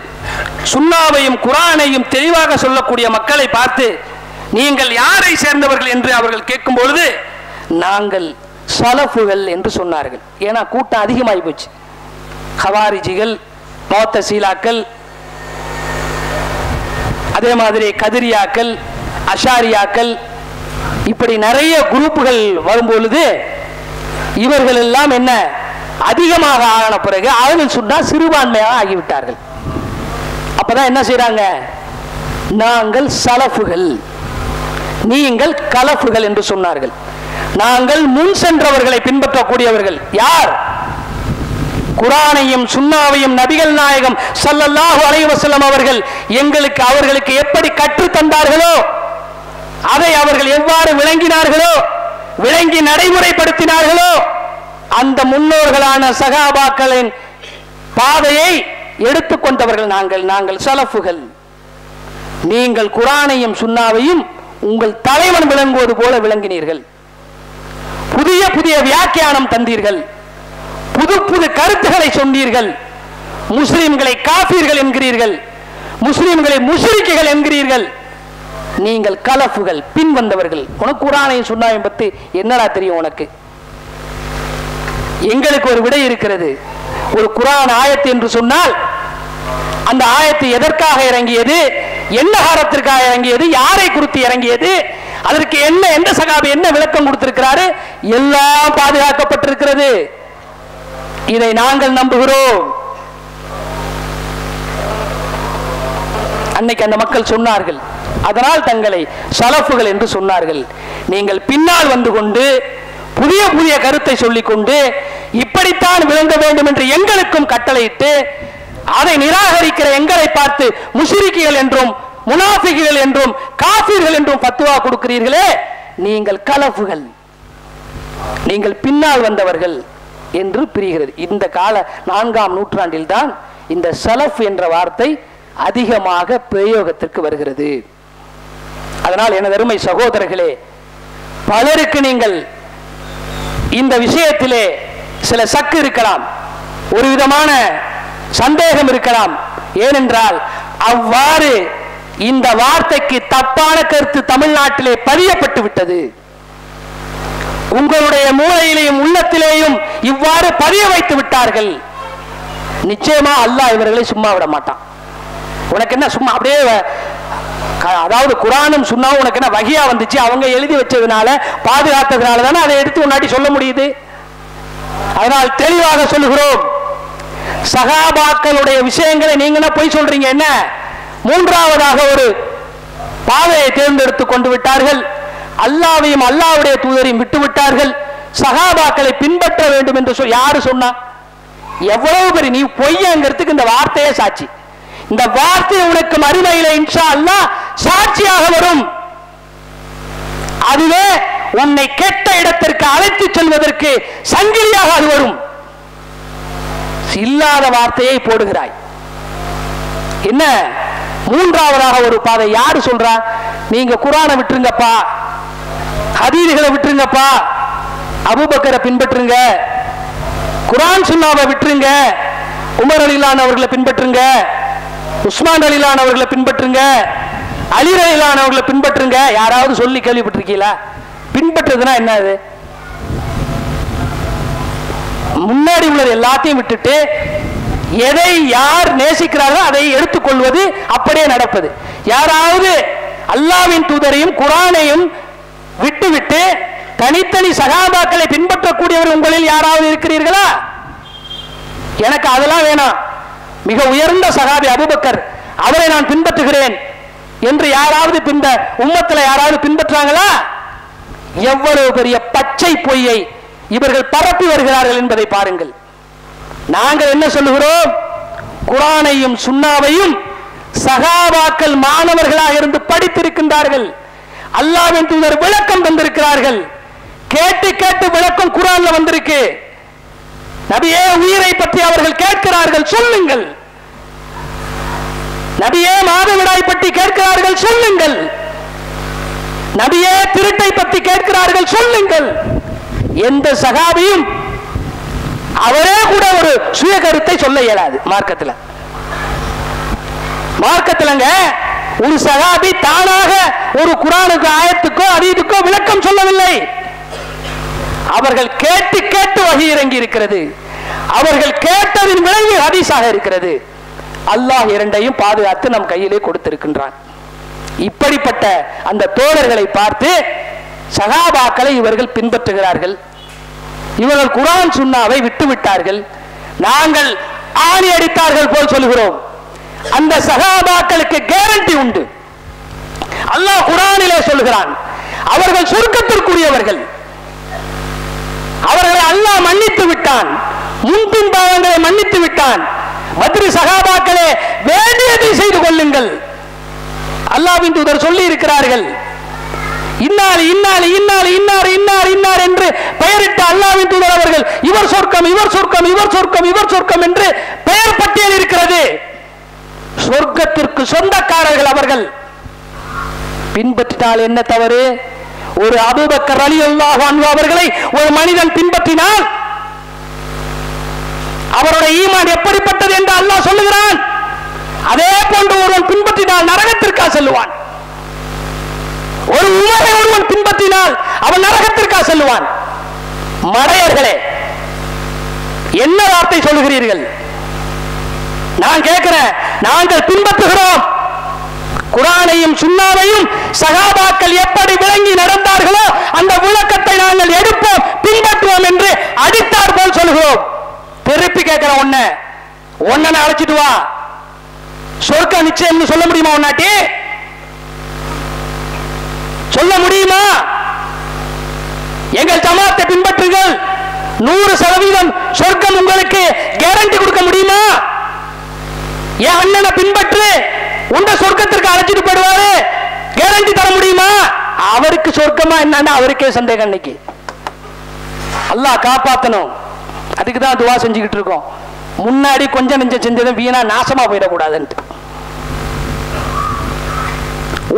சுன்னாவையும் குர்ஆனையும் தெளிவாக சொல்லக்கூடிய மக்களை பார்த்து நீங்கள் யாரை சேர்ந்தவர்கள் என்று அவர்கள் கேட்கும் பொழுது நாங்கள் ஸலஃபுகள் என்று சொன்னார்கள். ஏன்னா கூட்டம் அதிகமாகி போச்சு. ஹவாரிஜிகள், முஅத்தஸிலாக்கள், அதே மாதிரி கதிரியாக்கள், அஷாரியாக்கள், இப்படி நிறைய குரூப்புகள் வரும்பொழுது இவர்கள் எல்லாம் என்ன அதிகமாக ஆன பிறகு அவர்கள் சொன்னா சிறுபான்மையாக ஆகிவிட்டார்கள். அப்பதான் என்ன செய்யறாங்க, நாங்கள் ஸலஃபுகள், நீங்கள் கலஃபுகள் என்று சொன்னார்கள். நாங்கள் முன் சென்றவர்களை பின்பற்றக்கூடியவர்கள். யார்? குர்ஆனையும் சுன்னாவையும் நபிகள் நாயகம் ஸல்லல்லாஹு அலைஹி வஸல்லம் அவர்கள் எங்களுக்கு அவர்களுக்கு எப்படி கற்றுத் தந்தார்களோ, அதை அவர்கள் எவ்வாறு விளங்கினார்களோ, விளங்கி நடைமுறைப்படுத்தினார்களோ, அந்த முன்னோர்களான சஹாபாக்களின் பாதையை எடுத்துக்கொண்டவர்கள் நாங்கள் ஸலஃபுகள். நீங்கள் குர்ஆனையும் சுன்னாவையும் உங்கள் தலைவன் விளங்குவது போல விளங்கினீர்கள். புதிய புதிய வியாக்கியானம் தந்தீர்கள், புது புது கருத்துக்களை சொன்னீர்கள். முஸ்லிம்களை காஃபிர்கள் என்கிறீர்கள், முஸ்லிம்களை முஷ்ரிக்குகள் என்கிறீர்கள். நீங்கள் கலஃபுகள், பின் வந்தவர்கள். உனக்கு குர்ஆனையும் சுன்னாவையும் பத்தி என்னடா தெரியும்? உனக்கு எங்களுக்கு ஒரு விடை இருக்கிறது. ஒரு குர்ஆன் ஆயத்து என்று சொன்னால் அந்த ஆயத்து எதற்காக இறங்கியது, என்ன காரணத்திற்காக இறங்கியது, யாரை குறித்து இறங்கியது, அதற்கு என்ன எந்த சகாபி என்ன விளக்கம் கொடுத்திருக்கிறாரு, எல்லாம் பாதுகாக்கப்பட்டிருக்கிறது. இதை நாங்கள் நம்புகிறோம். அன்னைக்கு அந்த மக்கள் சொன்னார்கள், அதனால் தங்களை சலஃபுகள் என்று சொன்னார்கள். நீங்கள் பின்னால் வந்து கொண்டு புதிய புதிய கருத்தை சொல்லிக்கொண்டு இப்படித்தான் விளங்க வேண்டும் என்று எங்களுக்கும் கட்டளையிட்டு அதை நிராகரிக்கிற எங்களை பார்த்து முஷ்ரிக்குகள் என்றும் முனாஃபிக்குகள் என்றும் காஃபிர்கள் என்றும் ஃபத்வா கொடுக்கிறீர்களே, நீங்கள் கலஃபுகள், நீங்கள் பின்னால் வந்தவர்கள் என்று பிரிகிறது. இந்த கால 4ஆம் நூற்றாண்டில் தான் இந்த சலஃப் என்ற வார்த்தை அதிகமாக பிரயோகத்திற்கு வருகிறது. அதனால் எனது அருமை சகோதரர்களே, பலருக்கு நீங்கள் இந்த விஷயத்திலே சில சக்கு இருக்கலாம், ஒரு விதமான சந்தேகம் இருக்கலாம். ஏனென்றால் அவ்வாறு இந்த வார்த்தைக்கு தப்பான கருத்து தமிழ்நாட்டிலே பதியப்பட்டு விட்டது. உங்களுடைய மூளையிலேயும் உள்ளத்திலேயும் இவ்வாறு பதிய வைத்து விட்டார்கள். நிச்சயமா அல்லாஹ் இவர்களை சும்மா விட மாட்டான். உனக்கு என்ன சும்மா அப்படியே, அதாவது குர்ஆனும் சுன்னாவும் உனக்கு என்ன வகியா வந்துச்சு, அவங்க எழுதி வச்சதுனால பாதுகாத்ததுனால தானே அதை எடுத்து முன்னாடி சொல்ல முடியுது. அதனால் தெளிவாக சொல்லுகிறோம், சகாபாக்களுடைய விஷயங்களை நீங்க போய் சொல்றீங்க. என்ன மூன்றாவதாக ஒரு பாதையை தேர்ந்தெடுத்து கொண்டு விட்டார்கள், அல்லாஹ்வையும் அல்லாஹ்வுடைய தூதரையும் விட்டு விட்டார்கள், சகாபாக்களை பின்பற்ற வேண்டும் என்று யாரு சொன்னா? எவ்வளவு பெரிய நீ பொய்யங்கிறதுக்கு இந்த வார்த்தையே சாட்சி. இந்த வார்த்தை உனக்கு மறுமையிலே இன்ஷா அல்லாஹ் சாட்சியாக வரும். அதுவே உன்னை கெட்ட இடத்திற்கு அழைத்து செல்வதற்கு சங்கிலியாக அது வரும். இல்லாத வார்த்தையை போடுகிறாய். என்ன மூன்றாவதாக ஒரு பாதை யாரு சொல்றா? நீங்க குர்ஆனை விட்டுருங்கப்பா, ஹதீஸ்களை விட்டுருங்கப்பா, அபூபக்கரை பின்பற்றுங்க, குர்ஆன் சுன்னாவை விட்டுருங்க, உமர் ரலியல்லாஹு அவர்களை பின்பற்றுங்க, உஸ்மான் ரலியல்லாஹு அவர்களை பின்பற்றுங்க, அலி ரலியல்லாஹு அவர்களை பின்பற்றுங்க. யாராவது சொல்லி கேள்விப்பட்டிருக்கீங்களா? பின்பற்றுறதுனா என்னது? முன்னாடி உள்ளது எல்லாத்தையும் விட்டுட்டு எதை யார் நேசிக்கிறார்களோ அதை எடுத்துக்கொள்வது, அப்படியே நடப்பது. யாராவது அல்லாஹ்வின் தூதரையும் குர்ஆனையும் விட்டுவிட்டு தனித்தனி சகாபாக்களை பின்பற்றக்கூடியவர் உங்களில் யாராவது இருக்கிறீர்களா? எனக்கு அதெல்லாம் வேணாம், மிக உயர்ந்த சகாபி அபூபக்கர், அவரை நான் பின்பற்றுகிறேன் என்று யாராவது உம்மத்தில் யாராவது பின்பற்றாங்களா? எவ்வளவு பெரிய பச்சை பொய்யை இவர்கள் பரப்பி வருகிறார்கள் என்பதை பாருங்கள். நாங்கள் என்ன சொல்லுகிறோம்? குர்ஆனையும் சுன்னாவையும் சகாபாக்கள் மாணவர்களாக இருந்து படித்திருக்கின்றார்கள், அல்லாஹ்வின் தூதர் விளக்கம் தந்திருக்கிறார்கள், கேட்டு கேட்டு விளக்கம் குர்ஆன்ல வந்திருக்கு. நபியே உயிரை பற்றி அவர்கள் கேட்கிறார்கள், சொல்லுங்கள். நபியே மாதவிடாய் பற்றி கேட்கிறார்கள், சொல்லுங்கள். நபியே திருட்டை பற்றி கேட்கிறார்கள், சொல்லுங்கள். எந்த சகாபியும் அவரே கூட ஒரு சுய கருத்தை சொல்ல இயலாது மார்க்கத்தில். மார்க்கத்திலங்க ஒரு சகாபி தானாக ஒரு குர்ஆனுக்கு ஆயத்துக்கோ ஹதீஸுக்கோ விளக்கம் சொல்லவில்லை. அவர்கள் கேட்டு கேட்டு வஹி இறங்கி இருக்கிறது, அவர்கள் கேட்டதின் விளைவு ஹதீஸாக இருக்கிறது. அல்லாஹ் இரண்டையும் பாதுகாத்து நம் கையிலே கொடுத்திருக்கின்றான். இப்படிப்பட்ட அந்த தோழர்களை பார்த்து சகாபாக்களை இவர்கள் பின்பற்றுகிறார்கள், இவர்கள் குர்ஆன் சுன்னாவை விட்டுவிட்டார்கள். நாங்கள் ஆணி அடித்தார்கள் போல் சொல்கிறோம். அந்த சகாபாக்களுக்கு கேரண்டி உண்டு. அல்லாஹ் குர்ஆனிலே சொல்கிறான், அவர்கள் சொர்க்கத்திற்குரியவர்கள், அவர்களை அல்லாஹ் மன்னித்து விட்டான், முன்பின் பாவங்களை மன்னித்து விட்டான். பத்ர் சகாபாக்களே வேண்டியதை செய்து கொள்ளுங்கள், அல்லாஹ்வின் தூதர் சொல்லி இருக்கிறார்கள். இன்னார் இன்னார் இன்னார் இன்னார் இன்னார் இன்னார் என்று பெயரிட்ட அல்லாஹ்வின் தூதர் அவர்கள் இவர் சொர்க்கம் இவர் சொர்க்கம் இவர் சொர்க்கம் இவர் சொர்க்கம் என்று பெயர் பட்டியல் இருக்கிறது. சொர்க்கத்திற்கு சொந்தக்காரர்கள் அவர்கள். பின்பற்றினால் என்ன தவறு? ஒரு அபூபக்கர் ரலியல்லாஹு அன்ஹு அவர்களை ஒரு மனிதன் பின்பற்றினால் அவருடைய ஈமான் எப்படிப்பட்டது என்று அல்லாஹ் சொல்லுகிறான். அதே போன்று ஒருவன் பின்பற்றினால் நரகத்திற்காக செல்லுவான். ஒரு உமரை ஒருவன் பின்பற்றினால் அவன் நரகத்திற்காக செல்லுவான். மடையர்களே, என்ன வார்த்தை சொல்லுகிறீர்கள்? நான் கேட்கிறேன். நாங்கள் பின்பற்றுகிறோம் குர்ஆனையும் சுன்னாவையும். சஹாபாக்கள் எப்படி விளங்கி நடந்தார்களோ அந்த விளக்கத்தை நாங்கள் எடுப்போம், பின்பற்றுவோம் என்று அடித்தார் போல் சொல்கிறோம். திருப்பி கேட்கிற ஒன்ன அழைச்சிட்டு வா, சொர்க்க நிச்சயம் சொல்ல முடியுமா? உன்னாட்டி சொல்ல முடியுமா? எங்கள் ஜமாத்தை பின்பற்றுங்கள், 100% சொர்க்கம் உங்களுக்கு கேரண்டி கொடுக்க முடியுமா? என் அண்ணனை பின்பற்று, உண்ட சொர்க்கத்திற்கு அழைச்சிட்டு போடுவாரு, கேரண்டி தர முடியுமா? அவருக்கு சொர்க்கமா என்னன்னு அவருக்கே சந்தேகம். இன்னைக்கு அல்லாஹ் காப்பாத்தணும், அதுக்கு தான் துவா செஞ்சுக்கிட்டு இருக்கோம். முன்னாடி கொஞ்சம் நெஞ்சம் செஞ்சதும் வீணா நாசமா போயிடக்கூடாதுன்ட்டு.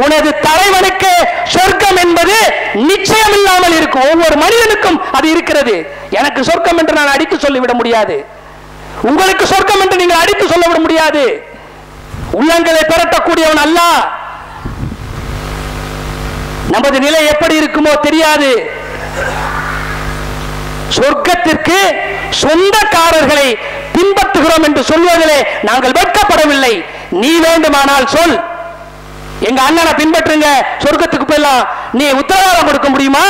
உனது தலைவனுக்கு சொர்க்கம் என்பது நிச்சயம் இல்லாமல் இருக்கும். ஒவ்வொரு மனிதனுக்கும் அது இருக்கிறது. எனக்கு சொர்க்கம் என்று நான் அடித்து சொல்லிவிட முடியாது, உங்களுக்கு சொர்க்கம் என்று நீங்கள் அடித்து சொல்லிவிட முடியாது. உள்ளங்களை பெறட்டக்கூடியவன் அல்லாஹ். நமது நிலை எப்படி இருக்குமோ தெரியாது. சொர்க்கத்திற்கு சொந்தக்காரர்களை பின்பற்றுகிறோம் என்று சொல்வதிலே நாங்கள் வெட்கப்படவில்லை. நீ வேண்டுமானால் சொல், எங்க அண்ணனை பின்பற்றுங்க, சொர்க்கத்துக்கு போயலாம். நீ உத்தரவாதம் கொடுக்க முடியுமா?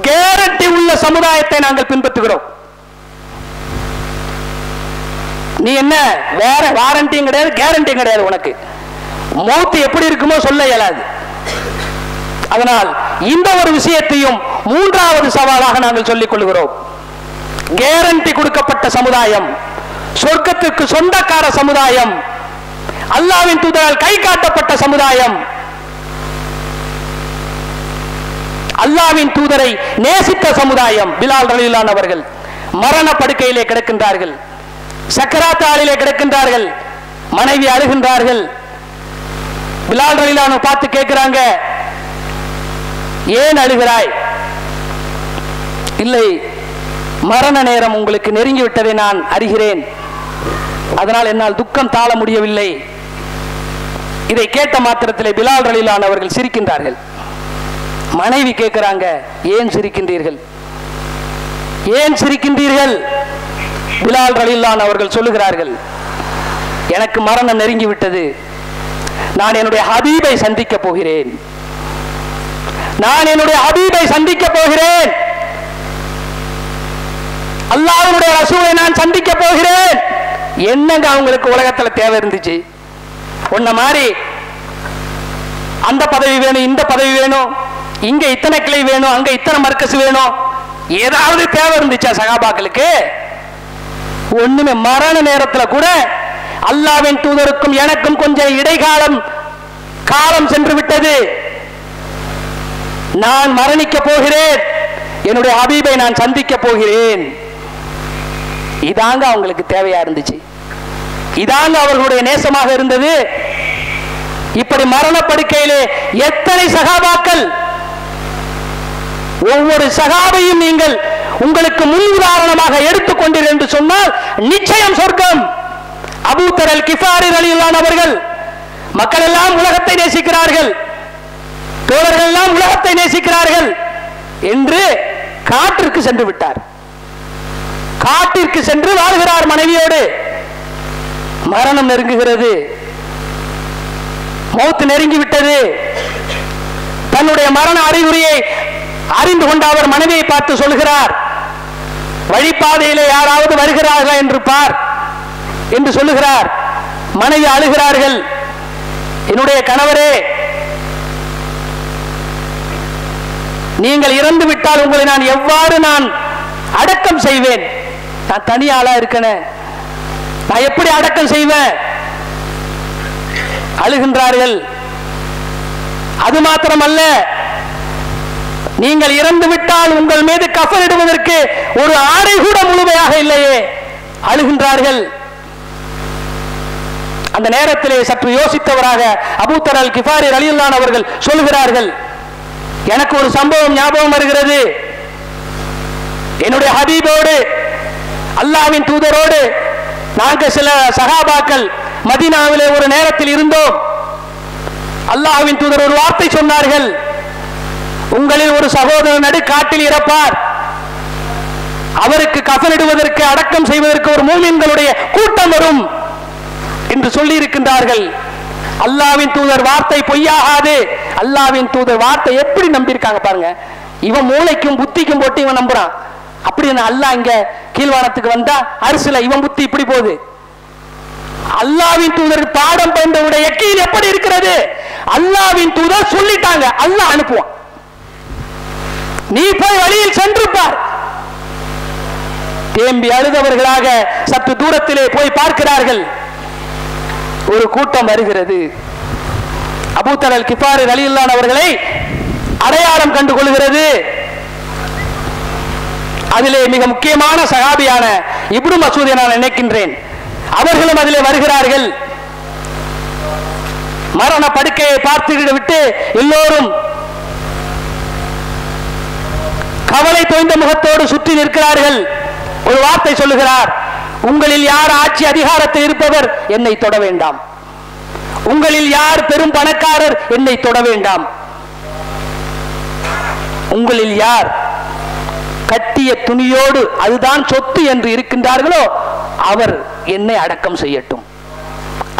கேரண்டி உள்ள சமுதாயத்தை நாங்கள் பின்பற்றுகிறோம். நீ என்ன வேற வாரண்டியும் கிடையாது, கேரண்டியும் கிடையாது. உனக்கு மௌத்து எப்படி இருக்குமோ சொல்ல இயலாது. அதனால் இந்த ஒரு விஷயத்தையும் மூன்றாவது சவாலாக நாங்கள் சொல்லிக் கொள்கிறோம். கேரண்டி கொடுக்கப்பட்ட சமுதாயம், சொர்க்கத்திற்கு சொந்தக்கார சமுதாயம், அல்லாஹ்வின் தூதரால் கை காட்டப்பட்ட சமுதாயம், அல்லாஹ்வின் தூதரை நேசித்த சமுதாயம். பிலால் ரலியல்லாஹு அவர்கள் மரண படுக்கையிலே கிடக்கின்றார்கள், சக்கராத் ஆளிலே கிடக்கின்றார்கள், மனைவி அழுகின்றார்கள். பிலால் ரலியல்லாஹு பார்த்து கேட்கிறாங்க, ஏன் அழுகிறாய்? இல்லை, மரண நேரம் உங்களுக்கு நெருங்கி விட்டதை நான் அறிகிறேன், அதனால் என்னால் துக்கம் தாழ முடியவில்லை. இதை கேட்ட மாத்திரத்திலே பிலால் ரலியல்லாஹு அவர்கள் சிரிக்கின்றார்கள். மனைவி கேட்கிறாங்க, ஏன் சிரிக்கின்றீர்கள், ஏன் சிரிக்கின்றீர்கள்? பிலால் ரலியல்லாஹு அவர்கள் சொல்லுகிறார்கள், எனக்கு மரணம் நெருங்கி விட்டது, நான் என்னுடைய ஹபீபை சந்திக்க போகிறேன், நான் என்னுடைய ஹபீபை சந்திக்க போகிறேன், அல்லாஹ்வுடைய ரசூலை நான் சந்திக்க போகிறேன். என்னங்க அவங்களுக்கு உலகத்துல தேவை இருந்துச்சு? உன்ன மாதிரி அந்த பதவி வேணும், இந்த பதவி வேணும், இங்க இத்தனை கிளை வேணும், அங்க இத்தனை மர்க்கஸ் வேணும், ஏதாவது தேவை இருந்துச்சா சகாபாக்களுக்கு? ஒண்ணுமே. மரண நேரத்தில் கூட அல்லாஹ்வின் தூதருக்கும் எனக்கும் கொஞ்சம் இடைக்காலம் காலம் சென்று விட்டது, நான் மரணிக்க போகிறேன், என்னுடைய ஹபீபை நான் சந்திக்க போகிறேன். இதாங்க அவங்களுக்கு தேவையா இருந்துச்சு, இதாங்க அவர்களுடைய நேசமாக இருந்தது. இப்படி மரண படுக்கையிலே எத்தனை சகாபாக்கள், ஒவ்வொரு சகாபையும் நீங்கள் உங்களுக்கு முன் உதாரணமாக எடுத்துக்கொண்டீர்கள் என்று சொன்னால் நிச்சயம் சொர்க்கம். அபூ தர் அல் கிஃபாரி ரலியல்லாஹு அவர்கள், மக்கள் எல்லாம் உலகத்தை நேசிக்கிறார்கள், தோழர்கள் எல்லாம் உலகத்தை நேசிக்கிறார்கள் என்று காட்டிற்கு சென்று விட்டார். காட்டிற்கு சென்று வாழ்கிறார் மனைவியோடு. மரணம் நெருங்குகிறது, மௌத் நெருங்கி விட்டது. தன்னுடைய மரண அறிகுறியை அறிந்து கொண்ட அவர் மனைவியை பார்த்து சொல்கிறார், வழிபாதையிலே யாராவது வருகிறார்களா என்று பார் என்று சொல்லுகிறார். மனைவி அழுகிறார்கள், என்னுடைய கணவரே, நீங்கள் இறந்து விட்டால் உங்களை நான் எவ்வாறு நான் அடக்கம் செய்வேன்? நான் தனி ஆளா இருக்கேன், நான் எப்படி அடக்கம் செய்வேன்? அழுகின்றார்கள். அது மாத்திரமல்ல, நீங்கள் இறந்து விட்டால் உங்கள் மீது கஃனிடுவதற்கு ஒரு ஆடை கூட முழுமையாக இல்லையே. அழுகின்றார்கள். அந்த நேரத்திலே சற்று யோசித்தவராக அபூ தர் அல் கிஃபாரி ரலியல்லாஹு அவர்கள் சொல்கிறார்கள், எனக்கு ஒரு சம்பவம் ஞாபகம் வருகிறது. என்னுடைய ஹபீபோடு, அல்லாஹ்வின் தூதரோடு நாங்கள் சில சஹாபாக்கள் மதீனாவிலே ஒரு நேரத்தில் இருந்தோம். அல்லாஹ்வின் தூதர் ஒரு வார்த்தை சொன்னார்கள், உங்களில் ஒரு சகோதரர் நடு காட்டில் இறப்பார், அவருக்கு கஃனிடுவதற்கு, அடக்கம் செய்வதற்கு ஒரு மூமின்களுடைய கூட்டம் வரும் என்று சொல்லி இருக்கின்றார்கள். அல்லாஹ்வின் தூதர் வார்த்தை பொய்யாகாது. அல்லாஹ்வின் தூதர் வார்த்தை எப்படி நம்பியிருக்காங்க பாருங்க. இவன் மூளைக்கும் புத்திக்கும் போட்டு இவன் நம்புறான். அப்படி அல்லாஹ் இங்க கீழ்வானத்துக்கு வந்தா அரசுல இவன் புத்தி இப்படி போகுது. அல்லாஹ்வின் தூதர் பாடம் பயின்றவுடைய யக்கீன் எப்படி இருக்கிறது? அல்லாஹ்வின் தூதர் சொல்லிட்டாங்க, அல்லாஹ் அனுப்புவான். நீ போய் வழியில் சென்று பார். தேம்பி அழுதவர்களாக சற்று தூரத்திலே போய் பார்க்கிறார்கள். ஒரு கூட்டம் வருகிறது. அபூ தர் அல் கிஃபாரி ரலியல்லாஹு அன்ஹு அவர்களை அடையாளம் கண்டு கொள்கிறது. அதிலே மிக முக்கியமான சஹாபியான இப்னு மஸ்ஊதை நான் நினைக்கின்றேன். அவர்களும் அதிலே வருகிறார்கள். மரண படுக்கையை பார்த்து விட்டு எல்லோரும் கவலை தோய்ந்த முகத்தோடு சுற்றி நிற்கிறார்கள். ஒரு வார்த்தை சொல்லுகிறார், உங்களில் யார் ஆட்சி அதிகாரத்தில் இருப்பவர் என்னை தொட வேண்டாம். உங்களில் யார் பெரும் பணக்காரர் என்னை தொட வேண்டாம். உங்களில் யார் கட்டிய துணியோடு அதுதான் சொத்து என்று இருக்கின்றார்களோ அவர் என்னை அடக்கம் செய்யட்டும்,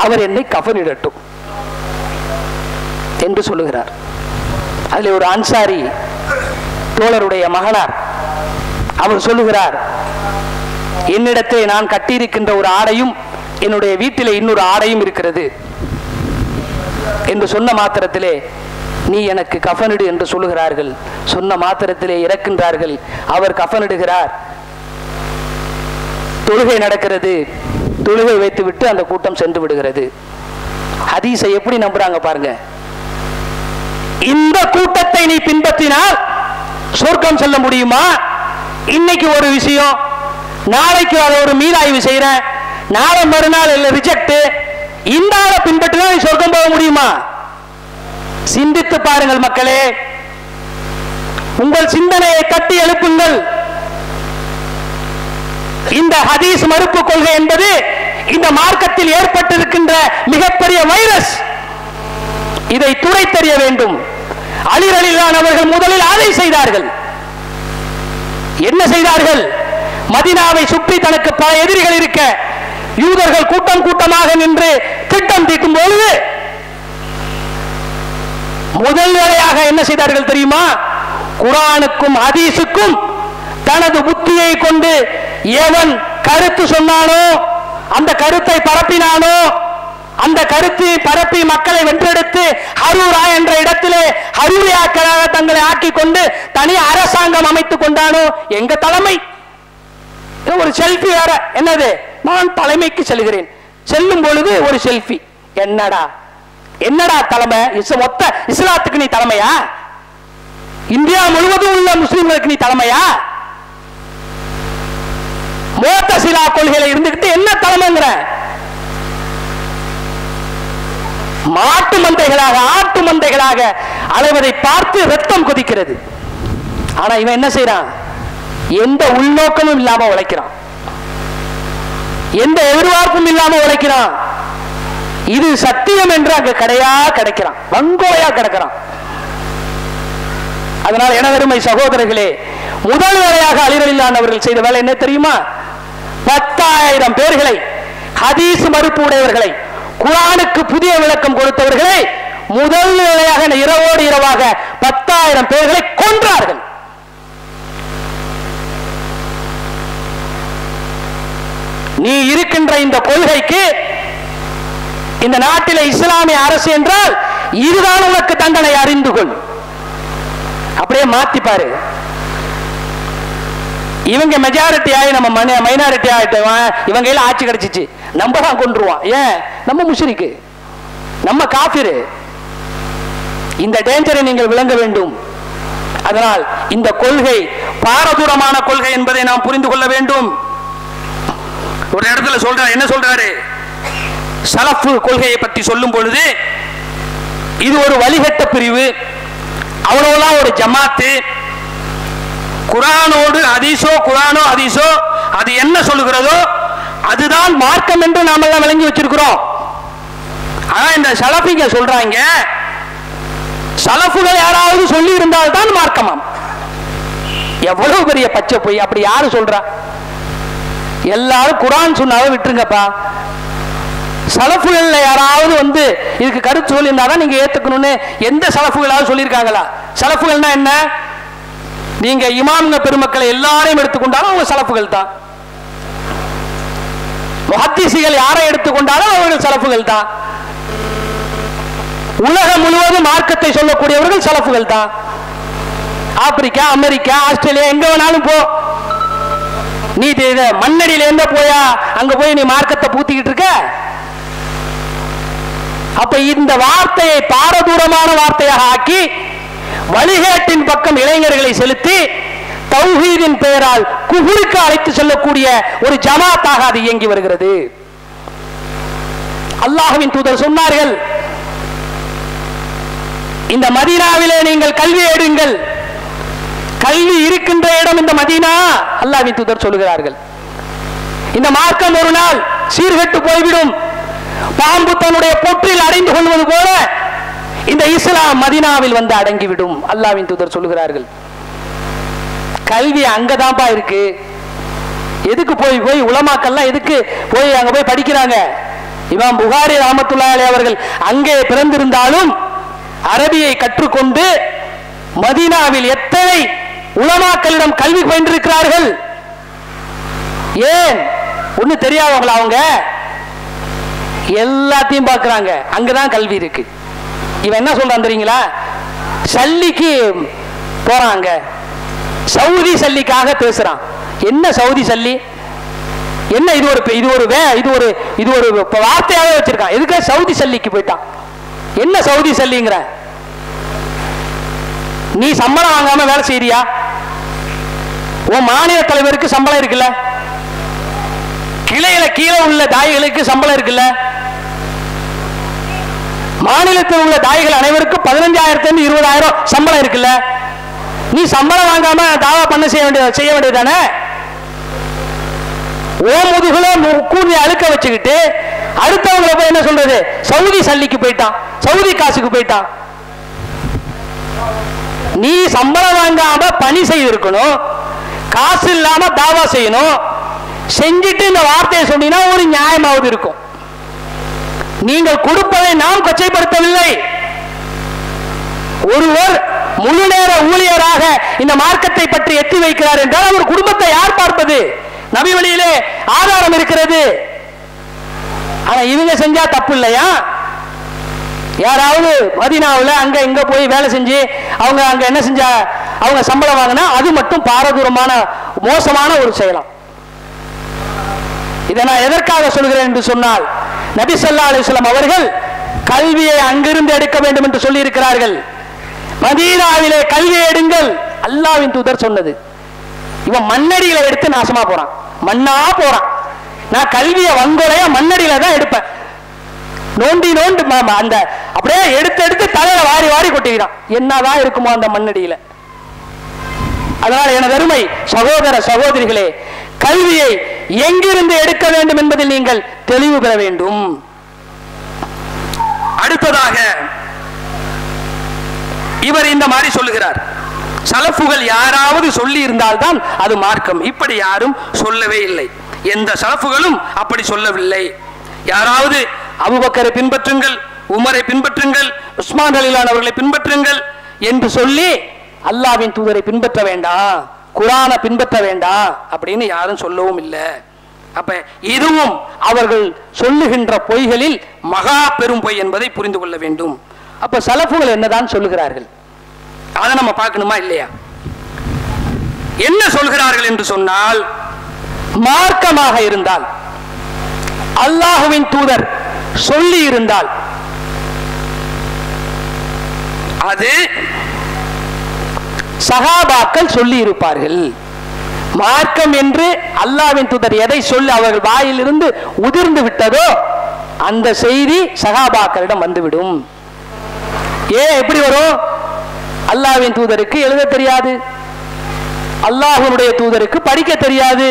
அவர் என்னை கஃனிடட்டும் என்று சொல்லுகிறார். அதில் ஒரு அன்சாரி தோழருடைய மகனார் அவர் சொல்லுகிறார், என்னிடத்தை நான் கட்டியிருக்கின்ற ஒரு ஆடையும் என்னுடைய வீட்டிலே இன்னொரு ஆடையும் இருக்கிறது என்று சொன்ன மாத்திரத்திலே நீ எனக்கு கஃனிடு என்று சொல்லுகிறார்கள். சொன்ன மாத்திரத்திலே இறக்கின்றார்கள். அவர் கஃனிடுகிறார். தொழுகை நடக்கிறது. தொழுகை வைத்துவிட்டு அந்த கூட்டம் சென்று விடுகிறது. ஹதீஸை எப்படி நம்புறாங்க பாருங்க. இந்த கூட்டத்தை நீ பின்பற்றினால் சொர்க்கம் செல்ல முடியுமா? இன்னைக்கு ஒரு விஷயம், நாளைக்கு அதை ஒரு மீளாய்வு செய்யறேன், நாளை மறுநாள் ரிஜெக்ட். இந்த ஆளை பின்பற்றினா நீ சொர்க்கம் போக முடியுமா? சிந்தித்து பாருங்கள் மக்களே. உங்கள் சிந்தனையை தட்டி எழுப்புங்கள். இந்த ஹதீஸ் மறுப்பு கொள்கை என்பது இந்த மார்க்கத்தில் ஏற்பட்டிருக்கின்ற மிகப்பெரிய வைரஸ். இதை துடை தெரிய வேண்டும். அலி ரலியல்லாஹு அன்ஹு அவர்கள் முதலில் அதை செய்தார்கள். என்ன செய்தார்கள்? மதீனாவை சுற்றி தனக்கு பல எதிரிகள் இருக்க யூதர்கள் கூட்டம் கூட்டமாக நின்று திட்டம் தீட்டும் பொழுது முதல் வேளையாக என்ன செய்தார்கள் தெரியுமா? குர்ஆனுக்கும் ஹதீஸுக்கும் தனது புத்தியை கொண்டு எவன் கருத்து சொன்னானோ, அந்த கருத்தை பரப்பினானோ, அந்த கருத்தை பரப்பி மக்களை வென்றெடுத்து ஹரூரா என்ற இடத்திலே ஹரூரியாக்களாக தங்களை ஆக்கிக் கொண்டு தனி அரசாங்கம் அமைத்துக் கொண்டானோ எங்க தலைமை. ஒரு செல்ஃபி வேற. என்னது? நான் தலைமைக்கு செல்கிறேன். செல்லும் பொழுது ஒரு செல்ஃபி. என்னடா என்னடா தலைமை? மொத்த இஸ்லாத்துக்கு நீ தலைமையா? இந்தியா முழுவதும் உள்ள முஸ்லிம்களுக்கு நீ தலைமையா? முஅத்தஸிலா கொள்கையில இருந்துகிட்டு என்ன தலைமைங்கிற? மாட்டு மந்தைகளாக ஆட்டு மந்தைகளாக அலைவதை பார்த்து ரத்தம் கொதிக்கிறது. ஆனா இவன் என்ன செய்யறான்? எந்த உள்நோக்கமும் இல்லாம உழைக்கிறான், எந்த எதிர்பார்ப்பும் இல்லாம உழைக்கிறான். இது சத்தியம் என்று அங்க கிடைக்கிறான், வங்கோயா கிடக்கிறான். அதனால் எனதருமை சகோதரர்களே, முதல் வேளையாக அலி ரலியல்லாஹு அன்ஹு அவர்கள் செய்த வேலை என்ன தெரியுமா? 10,000 பேர்களை, ஹதீஸ் மறுப்பு உடையவர்களை, குர்ஆனுக்கு புதிய விளக்கம் கொடுத்தவர்களை முதல் வேளையாக இரவோடு இரவாக 10,000 பேர்களை கொன்றார்கள். நீ இருக்கின்ற இந்த கொள்கைக்கு, இந்த நாட்டில் இஸ்லாமிய அரசு என்றால் இதுதான் உனக்கு தண்டனை, அறிந்து கொள். அப்படியே மாத்தி பாரு. இவங்க மெஜாரிட்டி ஆகி நம்ம மைனாரிட்டி ஆகிட்டோம், இவங்க கையில் ஆட்சி கிடைச்சிச்சு, நம்ம தான் கொன்றுவான். ஏன்? நம்ம முஷ்ரிக்கு, நம்ம காஃபிரு. இந்த டேஞ்சரை நீங்கள் விளங்க வேண்டும். அதனால் இந்த கொள்கை பாரதூரமான கொள்கை என்பதை நாம் புரிந்து கொள்ள வேண்டும். ஒரு இடத்துல சொல்றாரு, என்ன சொல்றாரு? சலஃபு கொள்கையை பற்றி சொல்லும் பொழுது இது ஒரு வழிகட்ட பிரிவு, அவ்வளவுலாம் ஒரு ஜமாத்து, குர்ஆனோடு ஹதீஸோ, குர்ஆனோ ஹதீஸோ அது என்ன சொல்லுகிறதோ அதுதான் மார்க்கம் என்று நாம எல்லாம் விளங்கி வச்சிருக்கிறோம். ஆனா இந்த சலஃபிங்க சொல்றாங்க, சலஃபுகள் யாராவது சொல்லி இருந்தால் தான் மார்க்கமாம். எவ்வளவு பெரிய பச்சை பொய்! அப்படி யாரு சொல்றா? எல்லாரும் குர்ஆன் சொன்னாலும் விட்டுருங்கப்பா. சலஃபுகள்ல யாராவது வந்து இதுக்கு கருத்து சொல்லியிருந்தாதான் நீங்க ஏத்துக்கணும்னு எந்த சலஃபுகளாவது சொல்லியிருக்காங்களா? சலஃபுகள்னா என்ன? நீங்க இமாம்ங்க பெருமக்களை எல்லாரையும் எடுத்துக்கொண்டாலும் அவங்க சலஃபுகள் தான். முஹத்திஸிகள் யாரை எடுத்துக்கொண்டாலும் அவர்கள் சலஃபுகள் தான். உலகம் முழுவதும் மார்க்கத்தை சொல்லக்கூடியவர்கள் சலஃபுகள் தான். ஆப்பிரிக்கா, அமெரிக்கா, ஆஸ்திரேலியா, எங்க வேணாலும் போ. நீ மண்ணடியில எந்த போயா அங்க போய் நீ மார்க்கத்தை பூத்திக்கிட்டு இருக்க? அப்ப இந்த வார்த்தையை பாரதூரமான வார்த்தையாக ஆக்கி வழிகேட்டின் பக்கம் இளைஞர்களை செலுத்தி தௌஹீதின் பெயரால் குஃபுருக்கு அழைத்து செல்லக்கூடிய ஒரு ஜமாத்தாக அது இயங்கி வருகிறது. அல்லாஹ்வின் தூதர் சொன்னார்கள், இந்த மதீனாவிலே நீங்கள் கல்வி எடுங்கள். கல்வி இருக்கின்ற இடம் இந்த மதீனா. அல்லாஹ்வின் தூதர் சொல்லுகிறார்கள், இந்த மார்க்கம் ஒரு நாள் சீர்கெட்டு போய்விடும். பாம்பு தன்னுடைய பொற்றில் அடைந்து கொள்வது போல இந்த இஸ்லாம் மதீனாவில் வந்து அடங்கிவிடும். அல்லாஹ்வின் தூதர் சொல்லுகிறார்கள். கல்வி அங்கதான்ப்பா இருக்கு. எதுக்கு போய் போய் உலமாக்கள்லாம் எதுக்கு போய் அங்க போய் படிக்கிறாங்க? இமாம் புகாரி ரஹ்மத்துல்லாஹி அலைஹி அவர்கள் அங்கே பிறந்திருந்தாலும் அரபியை கற்றுக்கொண்டு மதீனாவில் எத்தனை உலமாக்களிடம் கல்வி பயின்றிருக்கிறார்கள். ஏன் ஒண்ணு தெரியாதவங்களா? அவங்க எல்லாத்தையும் பார்க்கிறாங்க. அங்கதான் கல்வி இருக்கு. இவன் என்ன சொல்றான் தெரியுங்களா? சல்லிக்கு போறாங்க, சவுதி சல்லிக்காக பேசுறான். என்ன சவுதி சல்லி? என்ன இது ஒரு வார்த்தையாவே வச்சிருக்கான். எதுக்கு சவுதி சல்லிக்கு போயிட்டான்? என்ன சவுதி சல்லிங்கிற? நீ சம்பளம் வாங்காம வேலை செய்யறியா? உன் மாநில தலைவருக்கு சம்பளம் இருக்குல்ல, கிளையில கீழே உள்ள தாய்களுக்கு சம்பளம் இருக்குல்ல, மாநிலத்தில் உள்ள தாய்கள் அனைவருக்கும் 15,000 20,000 சம்பளம் இருக்குல்ல. நீ சம்பளம் வாங்காம தாவா பண்ண செய்ய வேண்டியதானே? ஓ முதுகுல கூறி அழுக்க வச்சுக்கிட்டு அடுத்தவங்களை போய் என்ன சொல்றது? சவுதி சல்லிக்கு போயிட்டான், சவுதி காசுக்கு போயிட்டான். நீ சம்பளம் வாங்காம பணி செய்திருக்கணும், காசு இல்லாம தாவா செய்யணும். செஞ்சிட்டு இந்த வார்த்தையை சொன்னீங்கன்னா ஒரு நியாயமாவது இருக்கும். நீங்கள் கொடுப்பதை நாம் கொச்சைப்படுத்தவில்லை. ஒருவர் முழு நேர ஊழியராக இந்த மார்க்கத்தை பற்றி எத்தி வைக்கிறார் என்றால் அவர் குடும்பத்தை யார் பார்ப்பது? நபி வழியிலே ஆதாரம் இருக்கிறது. ஆனா இவங்க செஞ்சா தப்பு இல்லையா? யாராவது மதீனாவில் அங்க இங்க போய் வேலை செஞ்சு அவங்க அங்க என்ன செஞ்சா அவங்க சம்பளம் வாங்கினா அது மட்டும் பாரதூரமான மோசமான ஒரு செயலாம். இதை நான் எதற்காக சொல்கிறேன் என்று சொன்னால், நபி ஸல்லல்லாஹு அலைஹி வஸல்லம் அவர்கள் கல்வியை அங்கிருந்து எடுக்க வேண்டும் என்று சொல்லி இருக்கிறார்கள். மதீனாவிலே கல்வியை எடுங்கள் அல்லாஹ்வின் தூதர் சொன்னது. இவன் மண்ணடியில எடுத்து நாசமா போறான், மண்ணா போறான். நான் கல்வியை வங்கோலைய மண்ணடியில தான் எடுப்பேன். நோண்டி நோண்டு அந்த அப்படியே எடுத்து எடுத்து தலையில வாரி வாரி கொட்டிக்கிறான். என்னதான் இருக்குமோ அந்த மண்ணடியில. அதனால எனது அருமை சகோதர சகோதரிகளே, கல்வியை எங்கிருந்து எடுக்க வேண்டும் என்பதில் நீங்கள் தெளிவு பெற வேண்டும். அடுத்ததாக இவர் இந்த மாதிரி சொல்லுகிறார், சலஃபுகள் யாராவது சொல்லி இருந்தால்தான் அது மார்க்கம். இப்படி யாரும் சொல்லவே இல்லை. எந்த சலஃபுகளும் அப்படி சொல்லவில்லை. யாராவது அபூபக்கரை பின்பற்றுங்கள், உமரை பின்பற்றுங்கள், உஸ்மான் ரலியல்லாஹு அவர்களை பின்பற்றுங்கள் என்று சொல்லி அல்லாஹ்வின் தூதரை பின்பற்ற வேண்டாம், குர்ஆனை பின்பற்ற வேண்டாம் அப்படின்னு யாரும் சொல்லவும் இல்லை. அப்ப இதுவும் அவர்கள் சொல்லுகின்ற பொய்களில் மகா பெரும் பொய் என்பதை புரிந்து கொள்ள வேண்டும். அப்ப சலஃபுகள் என்னதான் சொல்லுகிறார்கள் அதை நம்ம பார்க்கணுமா இல்லையா? என்ன சொல்கிறார்கள் என்று சொன்னால், மார்க்கமாக இருந்தால், அல்லாஹ்வின் தூதர் சொல்லி இருந்தால் அது சஹாபாக்கள் சொல்லி இருப்பார்கள். மார்க்கம் என்று அல்லாஹ்வின் தூதர் எதை சொல்லி அவர்கள் வாயிலிருந்து உதிர்ந்து விட்டதோ அந்த செய்தி சஹாபாக்களிடம் வந்துவிடும். ஏன் எப்படி வரும்? அல்லாஹ்வின் தூதருக்கு எழுத தெரியாது, அல்லாஹ்வுடைய தூதருக்கு படிக்க தெரியாது.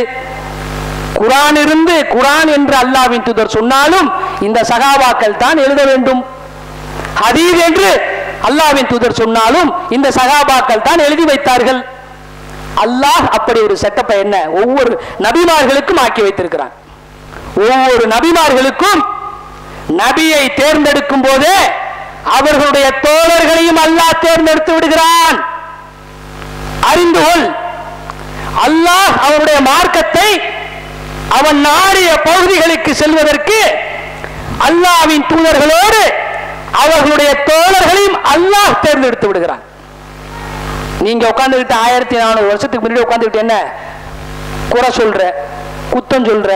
குர்ஆன் இருந்து குர்ஆன் என்று அல்லாஹ்வின் தூதர் சொன்னாலும் இந்த சஹாபாக்கள் தான் எழுத வேண்டும். ஹதீஸ் என்று அல்லாஹ்வின் தூதர் சொன்னாலும் இந்த சஹாபாக்கள் தான் எழுதி வைத்தார்கள். அல்லாஹ் அப்படி ஒரு செட்டப்பை என்ன ஒவ்வொரு நபிமார்களுக்கும் ஆக்கி வைத்திருக்கிறான். ஒவ்வொரு நபிமார்களுக்கும் நபியை தேர்ந்தெடுக்கும் போதே அவர்களுடைய தோழர்களையும் அல்லாஹ் தேர்ந்தெடுத்து விடுகிறான். அறிந்து கொள், அல்லாஹ் அவருடைய மார்க்கத்தை அவன் நாடிய பகுதிகளுக்கு செல்வதற்கு அல்லாஹ்வின் தூதர்களோடு அவர்களுடைய தோழர்களையும் அல்லாஹ் தேர்ந்தெடுத்து விடுகிறான். நீங்க உட்கார்ந்துகிட்டு 1400 வருஷத்துக்கு முன்னாடி உட்கார்ந்துகிட்டு என்ன குறை சொல்ற, குத்தம் சொல்ற.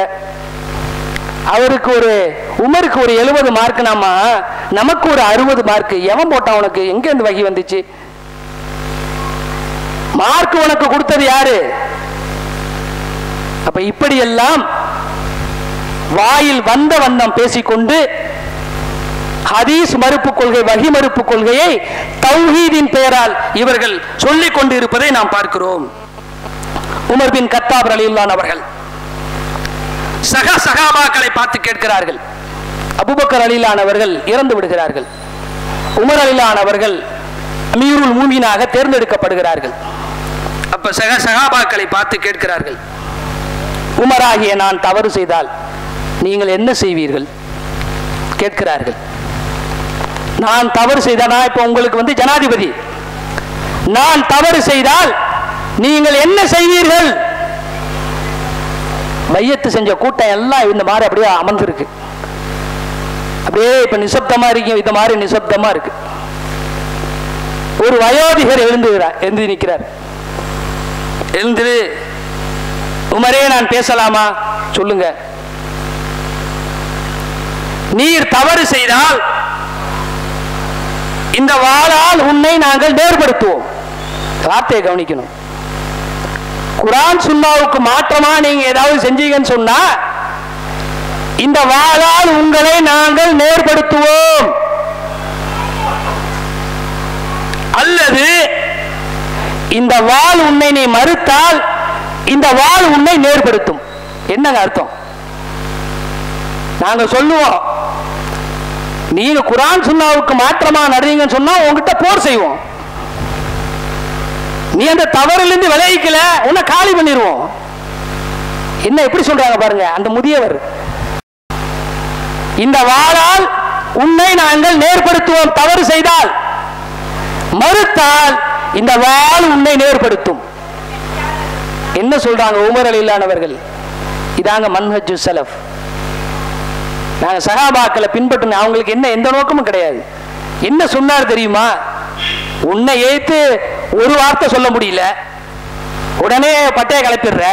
அவருக்கு ஒரு உமருக்கு ஒரு 70 மார்க், நமக்கு ஒரு 60 மார்க். எவன் போட்டான் உனக்கு? எங்க இருந்து வகி வந்துச்சு? மார்க் உனக்கு கொடுத்தது யாரு? அப்ப இப்படியெல்லாம் வாயில் வந்த வண்ணம் பேசிக்கொண்டு ஹதீஸ் மறுப்பு கொள்கை, வஹி மறுப்பு கொள்கையை தௌஹீதின் பெயரால் இவர்கள் சொல்லிக் கொண்டு இருப்பதை நாம் பார்க்கிறோம். உமர் பின் கத்தாப் ரலியல்லாஹு அவர்கள் சகாபாக்களை பார்த்து கேட்கிறார்கள். அபூபக்கர் ரலியல்லாஹு அவர்கள் இறந்து விடுகிறார்கள். உமர் ரலியல்லாஹு அவர்கள் அமீருல் மூமினாக தேர்ந்தெடுக்கப்படுகிறார்கள். அப்ப சகாபாக்களை பார்த்து கேட்கிறார்கள், உமராகிய நான் தவறு செய்தால் நீங்கள் என்ன செய்வீர்கள்? கேட்கிறார்கள். நான் தவறு செய்தால், நான் இப்ப உங்களுக்கு ஜனாதிபதி, நான் தவறு செய்தால் நீங்கள் என்ன செய்வீர்கள்? மையத்து செஞ்ச கூட்டம் எல்லாம் இந்த மாதிரி அப்படியே அமர்ந்திருக்கு. அப்படியே இப்ப நிசப்தமா இருக்கு, இந்த மாதிரி நிசப்தமா இருக்கு. ஒரு வயோதிகர் எழுந்து நிற்கிறார். எழுந்து, உமரே நான் பேசலாமா? சொல்லுங்க. நீர் தவறு செய்தால் இந்த வாளால் உன்னை நாங்கள் நேர்படுத்துவோம். வார்த்தையை கவனிக்கணும். குர்ஆன் சுன்னாவுக்கு மாற்றமா நீங்க ஏதாவது செஞ்சீங்கன்னு சொன்னா இந்த வாளால் உங்களை நாங்கள் நேர்படுத்துவோம். அல்லது இந்த வாள் உன்னை நீ மறுத்தால் இந்த வாள் உன்னை நேர்படுத்தும். என்னங்க அர்த்தம்? நாங்க சொல்லுவோம், நீங்க குர்ஆன் சுன்னாவுக்கு மாற்றமா நடந்தீங்கன்னு சொன்னா உங்ககிட்ட போர் செய்வோம். நீ அந்த தவறிலிருந்து விலகிக்கல, உன்னை காலி பண்ணிடுவோம். என்ன எப்படி சொல்றாங்க பாருங்க அந்த முதியவர். இந்த வாளால் உன்னை நாங்கள் நேர்படுத்துவோம் தவறு செய்தால், மறுத்தால் இந்த வாள் உன்னை நேர்படுத்தும். என்ன சொல்றாங்க உமர் ரலியல்லாஹு அவர்கள்? இதாங்க மன்ஹஜு ஸலஃப். நாங்க சஹாபாக்களை பின்பற்றின, அவங்களுக்கு என்ன எந்த நோக்கமும் கிடையாது. என்ன சொன்னார் தெரியுமா? உன்னை ஏத்து ஒரு வார்த்தை சொல்ல முடியல, உடனே பட்டையை கலப்பிடுற,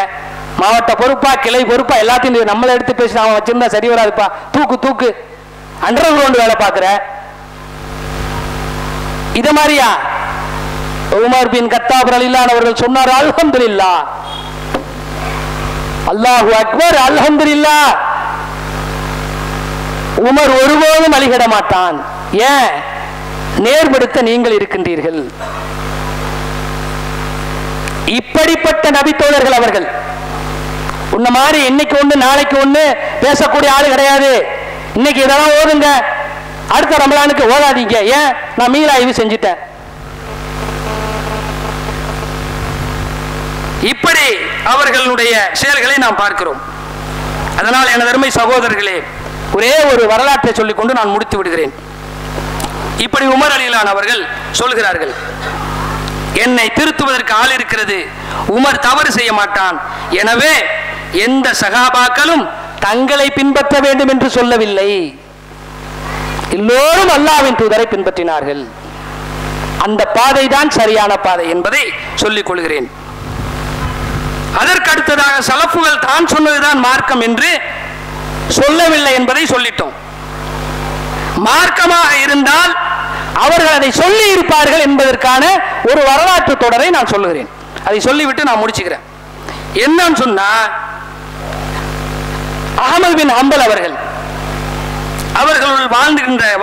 மாவட்ட பொறுப்பா கிளை பொறுப்பா எல்லாத்தையும் நம்மளை எடுத்து பேசி அவன் வச்சிருந்தா சரி வராதுப்பா, தூக்கு தூக்கு, அண்டர் கிரவுண்ட் வேலை பார்க்கிற. இத மாதிரியா உமர் பின் கத்தாப் ரலியல்லாஹு அவர்கள் சொன்னார், அல்ஹம்துலில்லாஹ், அல்லாஹு அக்பர், அல்ஹம்துலில்லாஹ். உமர் ஒருபோதும் அழிகிட மாட்டான். ஏன்? நேர்படுத்த நீங்கள் இருக்கின்றீர்கள். இப்படிப்பட்ட நபித்தோழர்கள் அவர்கள். உன்ன மாதிரி இன்னைக்கு ஒண்ணு நாளைக்கு ஒண்ணு பேசக்கூடிய ஆளு கிடையாது. இன்னைக்கு இதெல்லாம் ஓதுங்க, அடுத்த ரமலானுக்கு ஓதாதீங்க. ஏன்? நான் மீளாய்வு செஞ்சிட்டேன். இப்படி அவர்களுடைய செயல்களை நாம் பார்க்கிறோம். அதனால் எனது அருமை சகோதரர்களே, ஒரே ஒரு வரலாற்றை சொல்லிக்கொண்டு நான் முடித்து விடுகிறேன். இப்படி உமர் ரலியல்லாஹு அவர்கள் சொல்கிறார்கள், என்னை திருத்துவதற்கு ஆள் இருக்கிறது, உமர் தவறு செய்ய மாட்டான். எனவே எந்த சகாபாக்களும் தங்களை பின்பற்ற வேண்டும் என்று சொல்லவில்லை. எல்லோரும் அல்லாஹ்வின் தூதரை பின்பற்றினார்கள். அந்த பாதை தான் சரியான பாதை என்பதை சொல்லிக் கொள்கிறேன். அதற்கு அடுத்ததாக சலஃபுகள் தான் சொன்னதுதான் மார்க்கம் என்று சொல்லவில்லை என்பதை சொல்லிட்டோம். மார்க்கமாக இருந்தால் அவர்கள் அதை சொல்லி இருப்பார்கள் என்பதற்கான ஒரு வரலாற்று தொடரை நான் சொல்லுகிறேன். அதை சொல்லிவிட்டு நான் முடிச்சுக்கிறேன். என்னன்னு சொன்னா, அஹ்மத் பின் ஹம்பல் அவர்கள்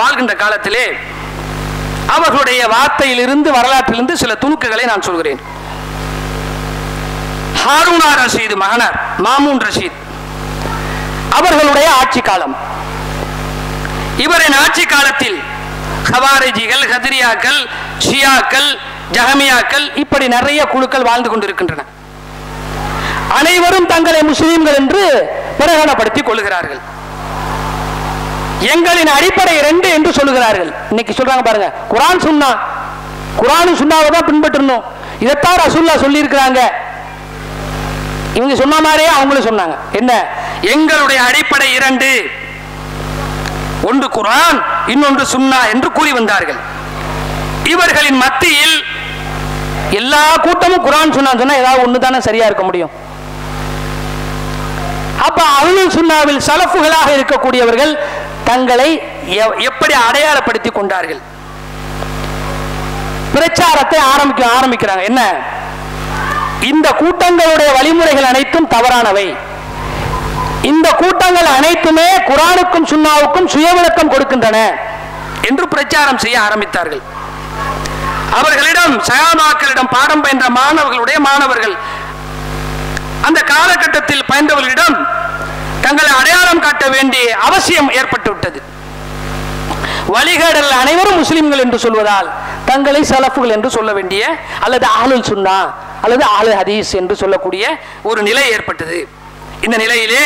வாழ்கின்ற காலத்திலே அவர்களுடைய வார்த்தையிலிருந்து வரலாற்றிலிருந்து சில துணுக்குகளை நான் சொல்கிறேன். ஹாரூனா ரஷீத் மகனார் மாமூன் ரஷீத் அவர்களுடைய ஆட்சி காலம். இவரின் ஆட்சி காலத்தில் ஹவாரிஜிகள், ஹதிரியாக்கள், ஷியாக்கள், ஜஹமியாக்கள், இப்படி நிறைய குழுக்கள் வாழ்ந்து கொண்டிருக்கின்றன. அனைவரும் தங்களை முஸ்லிம்கள் என்று பிரகடனப்படுத்திக் கொள்கிறார்கள். எங்களின் அடிப்படை 2 என்று சொல்லுகிறார்கள். இன்னைக்கு சொல்றாங்க பாருங்க, குர்ஆன் சுன்னா, குர்ஆன் சுன்னாவை தான் பின்பற்றணும், இதைத்தான் ரசூலுல்லாஹ் சொல்லி இருக்கிறாங்க. இவங்க சொன்ன மாதிரியே அவங்களும் சொன்னாங்க. என்ன? எங்களுடைய அடிப்படை 2, ஒன்று குர்ஆன், இன்னொன்று சுன்னா என்று கூறி வந்தார்கள். இவர்களின் மத்தியில் எல்லா கூட்டமும் குர்ஆன் சுன்னா சொன்னா ஏதாவது ஒன்று தானே சரியா இருக்க முடியும். அப்ப அஹ்லுல் சுன்னாவில் சலஃபுகளாக இருக்கக்கூடியவர்கள் தங்களை எப்படி அடையாளப்படுத்திக் கொண்டார்கள்? பிரச்சாரத்தை ஆரம்பிக்கிறாங்க. என்ன? இந்த கூட்டங்களுடைய வழிமுறைகள் அனைத்தும் தவறானவை, இந்த கூட்டங்கள் அனைத்துமே குர்ஆனுக்கும் சுன்னாவுக்கும் சுயவிளக்கம் கொடுக்கின்றன என்று பிரச்சாரம் செய்ய ஆரம்பித்தார்கள். அவர்களிடம் சஹாபாக்களிடம் பாடம் பயின்ற மாணவர்கள் அந்த காலகட்டத்தில் பயின்றவர்களிடம் தங்களை அடையாளம் காட்ட வேண்டிய அவசியம் ஏற்பட்டுவிட்டது. வழிகேடல் அனைவரும் முஸ்லிம்கள் என்று சொல்வதால் தங்களை சலஃபுகள் என்று சொல்ல வேண்டிய, அல்லது அஹ்லுல் சுன்னா அல்லது அஹ்லுல் ஹதீஸ் என்று சொல்லக்கூடிய ஒரு நிலை ஏற்பட்டது. இந்த நிலையிலே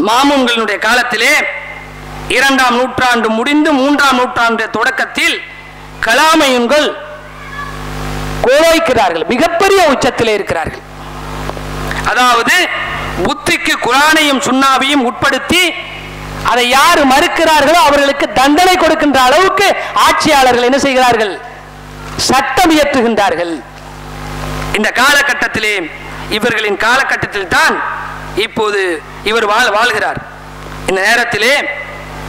மாமூன்களுடைய காலத்திலே 2ஆம் நூற்றாண்டு முடிந்து 3ஆம் நூற்றாண்டு தொடக்கத்தில் கலாமையுன்கள் கோலோய்க்கிறார்கள், மிகப்பெரிய உச்சத்திலே இருக்கிறார்கள். அதாவது புத்திக்கு குர்ஆனையும் சுன்னாவையும் உட்படுத்தி அதை யார் மறுக்கிறார்களோ அவர்களுக்கு தண்டனை கொடுக்கின்ற அளவுக்கு ஆட்சியாளர்கள் என்ன செய்கிறார்கள்? சட்டம் இயற்றுகின்றார்கள். இந்த காலகட்டத்திலே, இவர்களின் காலகட்டத்தில் தான் இப்போது இவர் வாழ்கிறார். இந்த நேரத்திலே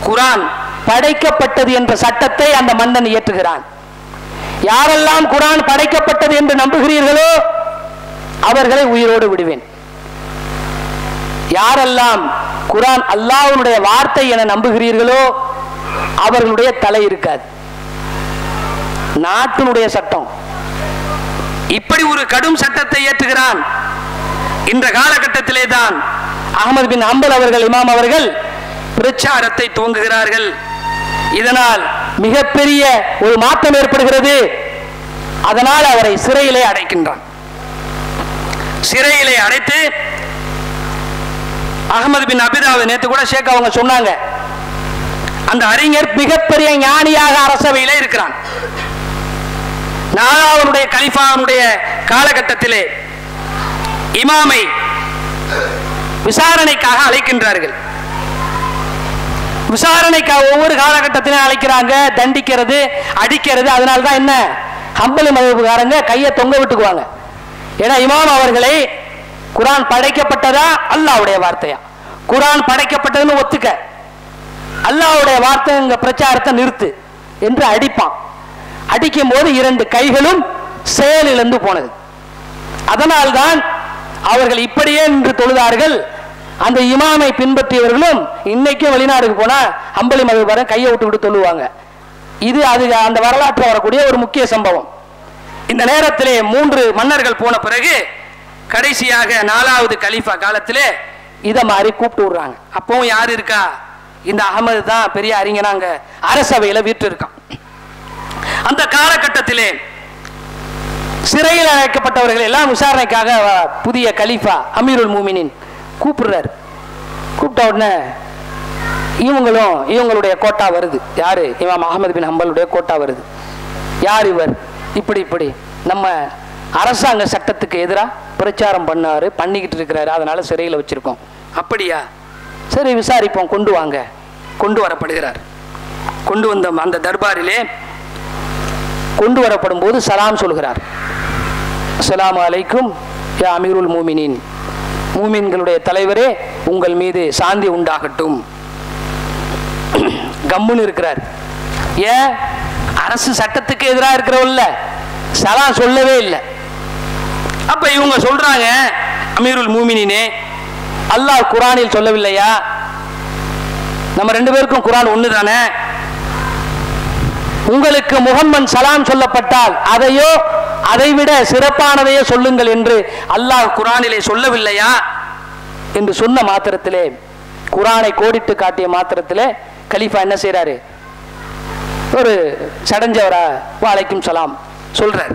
குர்ஆன் படைக்கப்பட்டது என்ற சட்டத்தை அந்த மன்னன் இயற்றுகிறான். யாரெல்லாம் குர்ஆன் படைக்கப்பட்டது என்று நம்புகிறீர்களோ அவர்களை உயிரோடு விடுவேன். யாரெல்லாம் குர்ஆன் அல்லாஹ்வுடைய வார்த்தை என நம்புகிறீர்களோ அவர்களுடைய தலை இருக்காது. நாட்டினுடைய சட்டம். இப்படி ஒரு கடும் சட்டத்தை ஏற்றுகிறான். இந்த காலகட்டத்திலே தான் அஹ்மத் பின் ஹம்பல் அவர்கள், இமாம் அவர்கள் பிரச்சாரத்தை துவங்குகிறார்கள். இதனால் மிகப்பெரிய ஒரு மாற்றம் ஏற்படுகிறது. அதனால் அவரை சிறையிலே அடைக்கின்றான். சிறையிலே அடைத்து அஹ்மத் பின் அபிதாவை நேற்று கூட ஷேக் அவங்க சொன்னாங்க, அந்த அறிஞர் மிகப்பெரிய ஞானியாக அரசவையிலே இருக்கிறான். 4வது கலீஃபாவுடைய காலகட்டத்திலே இமாமை விசாரணைக்காக அழைக்கின்றார்கள். விசாரணைக்காக ஒவ்வொரு காலகட்டத்திலும் அழைக்கிறாங்க, தண்டிக்கிறது, அடிக்கிறது. அதனால்தான் என்ன, ஹம்பலி மதகுகாரங்க கையை தொங்க விட்டுக்குவாங்க. ஏன்னா இமாம் அவர்களை குர்ஆன் படைக்கப்பட்டதா அல்லாஹ்வுடைய வார்த்தையா, குர்ஆன் படைக்கப்பட்டதுன்னு ஒத்துக்க, அல்லாஹ்வுடைய வார்த்தை பிரச்சாரத்தை நிறுத்து என்று அடிப்பான். அடிக்கும் போது 2 கைகளும் செயலிழந்து போனது. அதனால்தான் அவர்கள் இப்படியே நின்று தொழுதார்கள். அந்த இமாமை பின்பற்றியவர்களும் இன்னைக்கும் வெளிநாடுக்கு போனா ஹம்பலி மதகுகாரன் கையை விட்டு தொழுவாங்க. இது அந்த வரலாற்றில் வரக்கூடிய ஒரு முக்கிய சம்பவம். இந்த நேரத்திலே 3 மன்னர்கள் போன பிறகு கடைசியாக 4வது கலீஃபா காலத்திலே இதை மாதிரி கூப்பிட்டு விடுறாங்க. அப்பவும் யார் இருக்கா? இந்த அகமது தான் பெரிய அறிஞனாங்க அரசவையில வீட்டு இருக்கான். அந்த காலகட்டத்திலே சிறையில் அழைக்கப்பட்டவர்கள் எல்லாம் விசாரணைக்காக புதிய கலீஃபா அமீருல் மூமினின் கூப்பிடுறாரு. கூப்பிட்ட உடனே இவங்களுடைய கோட்டா வருது. யாரு? இமாம் அஹ்மத் பின் ஹம்பலுடைய கோட்டா வருது. யார் இவர்? இப்படி நம்ம அரசாங்க சட்டத்துக்கு எதிராக பிரச்சாரம் பண்ணிக்கிட்டு இருக்கிறாரு, அதனால சிறையில் வச்சிருக்கோம். அப்படியா? சரி, விசாரிப்போம், கொண்டு வாங்க. கொண்டு வரப்படுகிறார். கொண்டு வந்த அந்த தர்பாரிலே கொண்டு வரப்படும் போது சலாம் சொல்கிறார். அஸ்ஸலாமு அலைக்கும் யா அமீருல் மூமினின், மூமின்களுடைய தலைவரே, உங்கள் மீது சாந்தி உண்டாகட்டும். கம்முன்னு இருக்கிறார். ஏன்? அரசு சட்டத்துக்கு எதிராக இருக்கிறவல்ல, சலாம் சொல்லவே இல்லை. அப்ப இவங்க சொல்றாங்க, அமீருல் மூமினினே, அல்லாஹ் குர்ஆனில் சொல்லவில்லையா? நம்ம 2 பேருக்கும் குர்ஆன் ஒன்று தானே? உங்களுக்கு முஹம்மது சலாம் சொல்லப்பட்டால் அதையோ அதைவிட சிறப்பானதையோ சொல்லுங்கள் என்று அல்லாஹ் குர்ஆனிலே சொல்லவில்லையா என்று சொன்ன மாத்திரத்திலே, குர்ஆனை கோடிட்டு காட்டிய மாத்திரத்திலே கலீஃபா என்ன செய்யறாரு? ஒரு சடஞ்சவரா வலைக்கும் சலாம் சொல்றார்.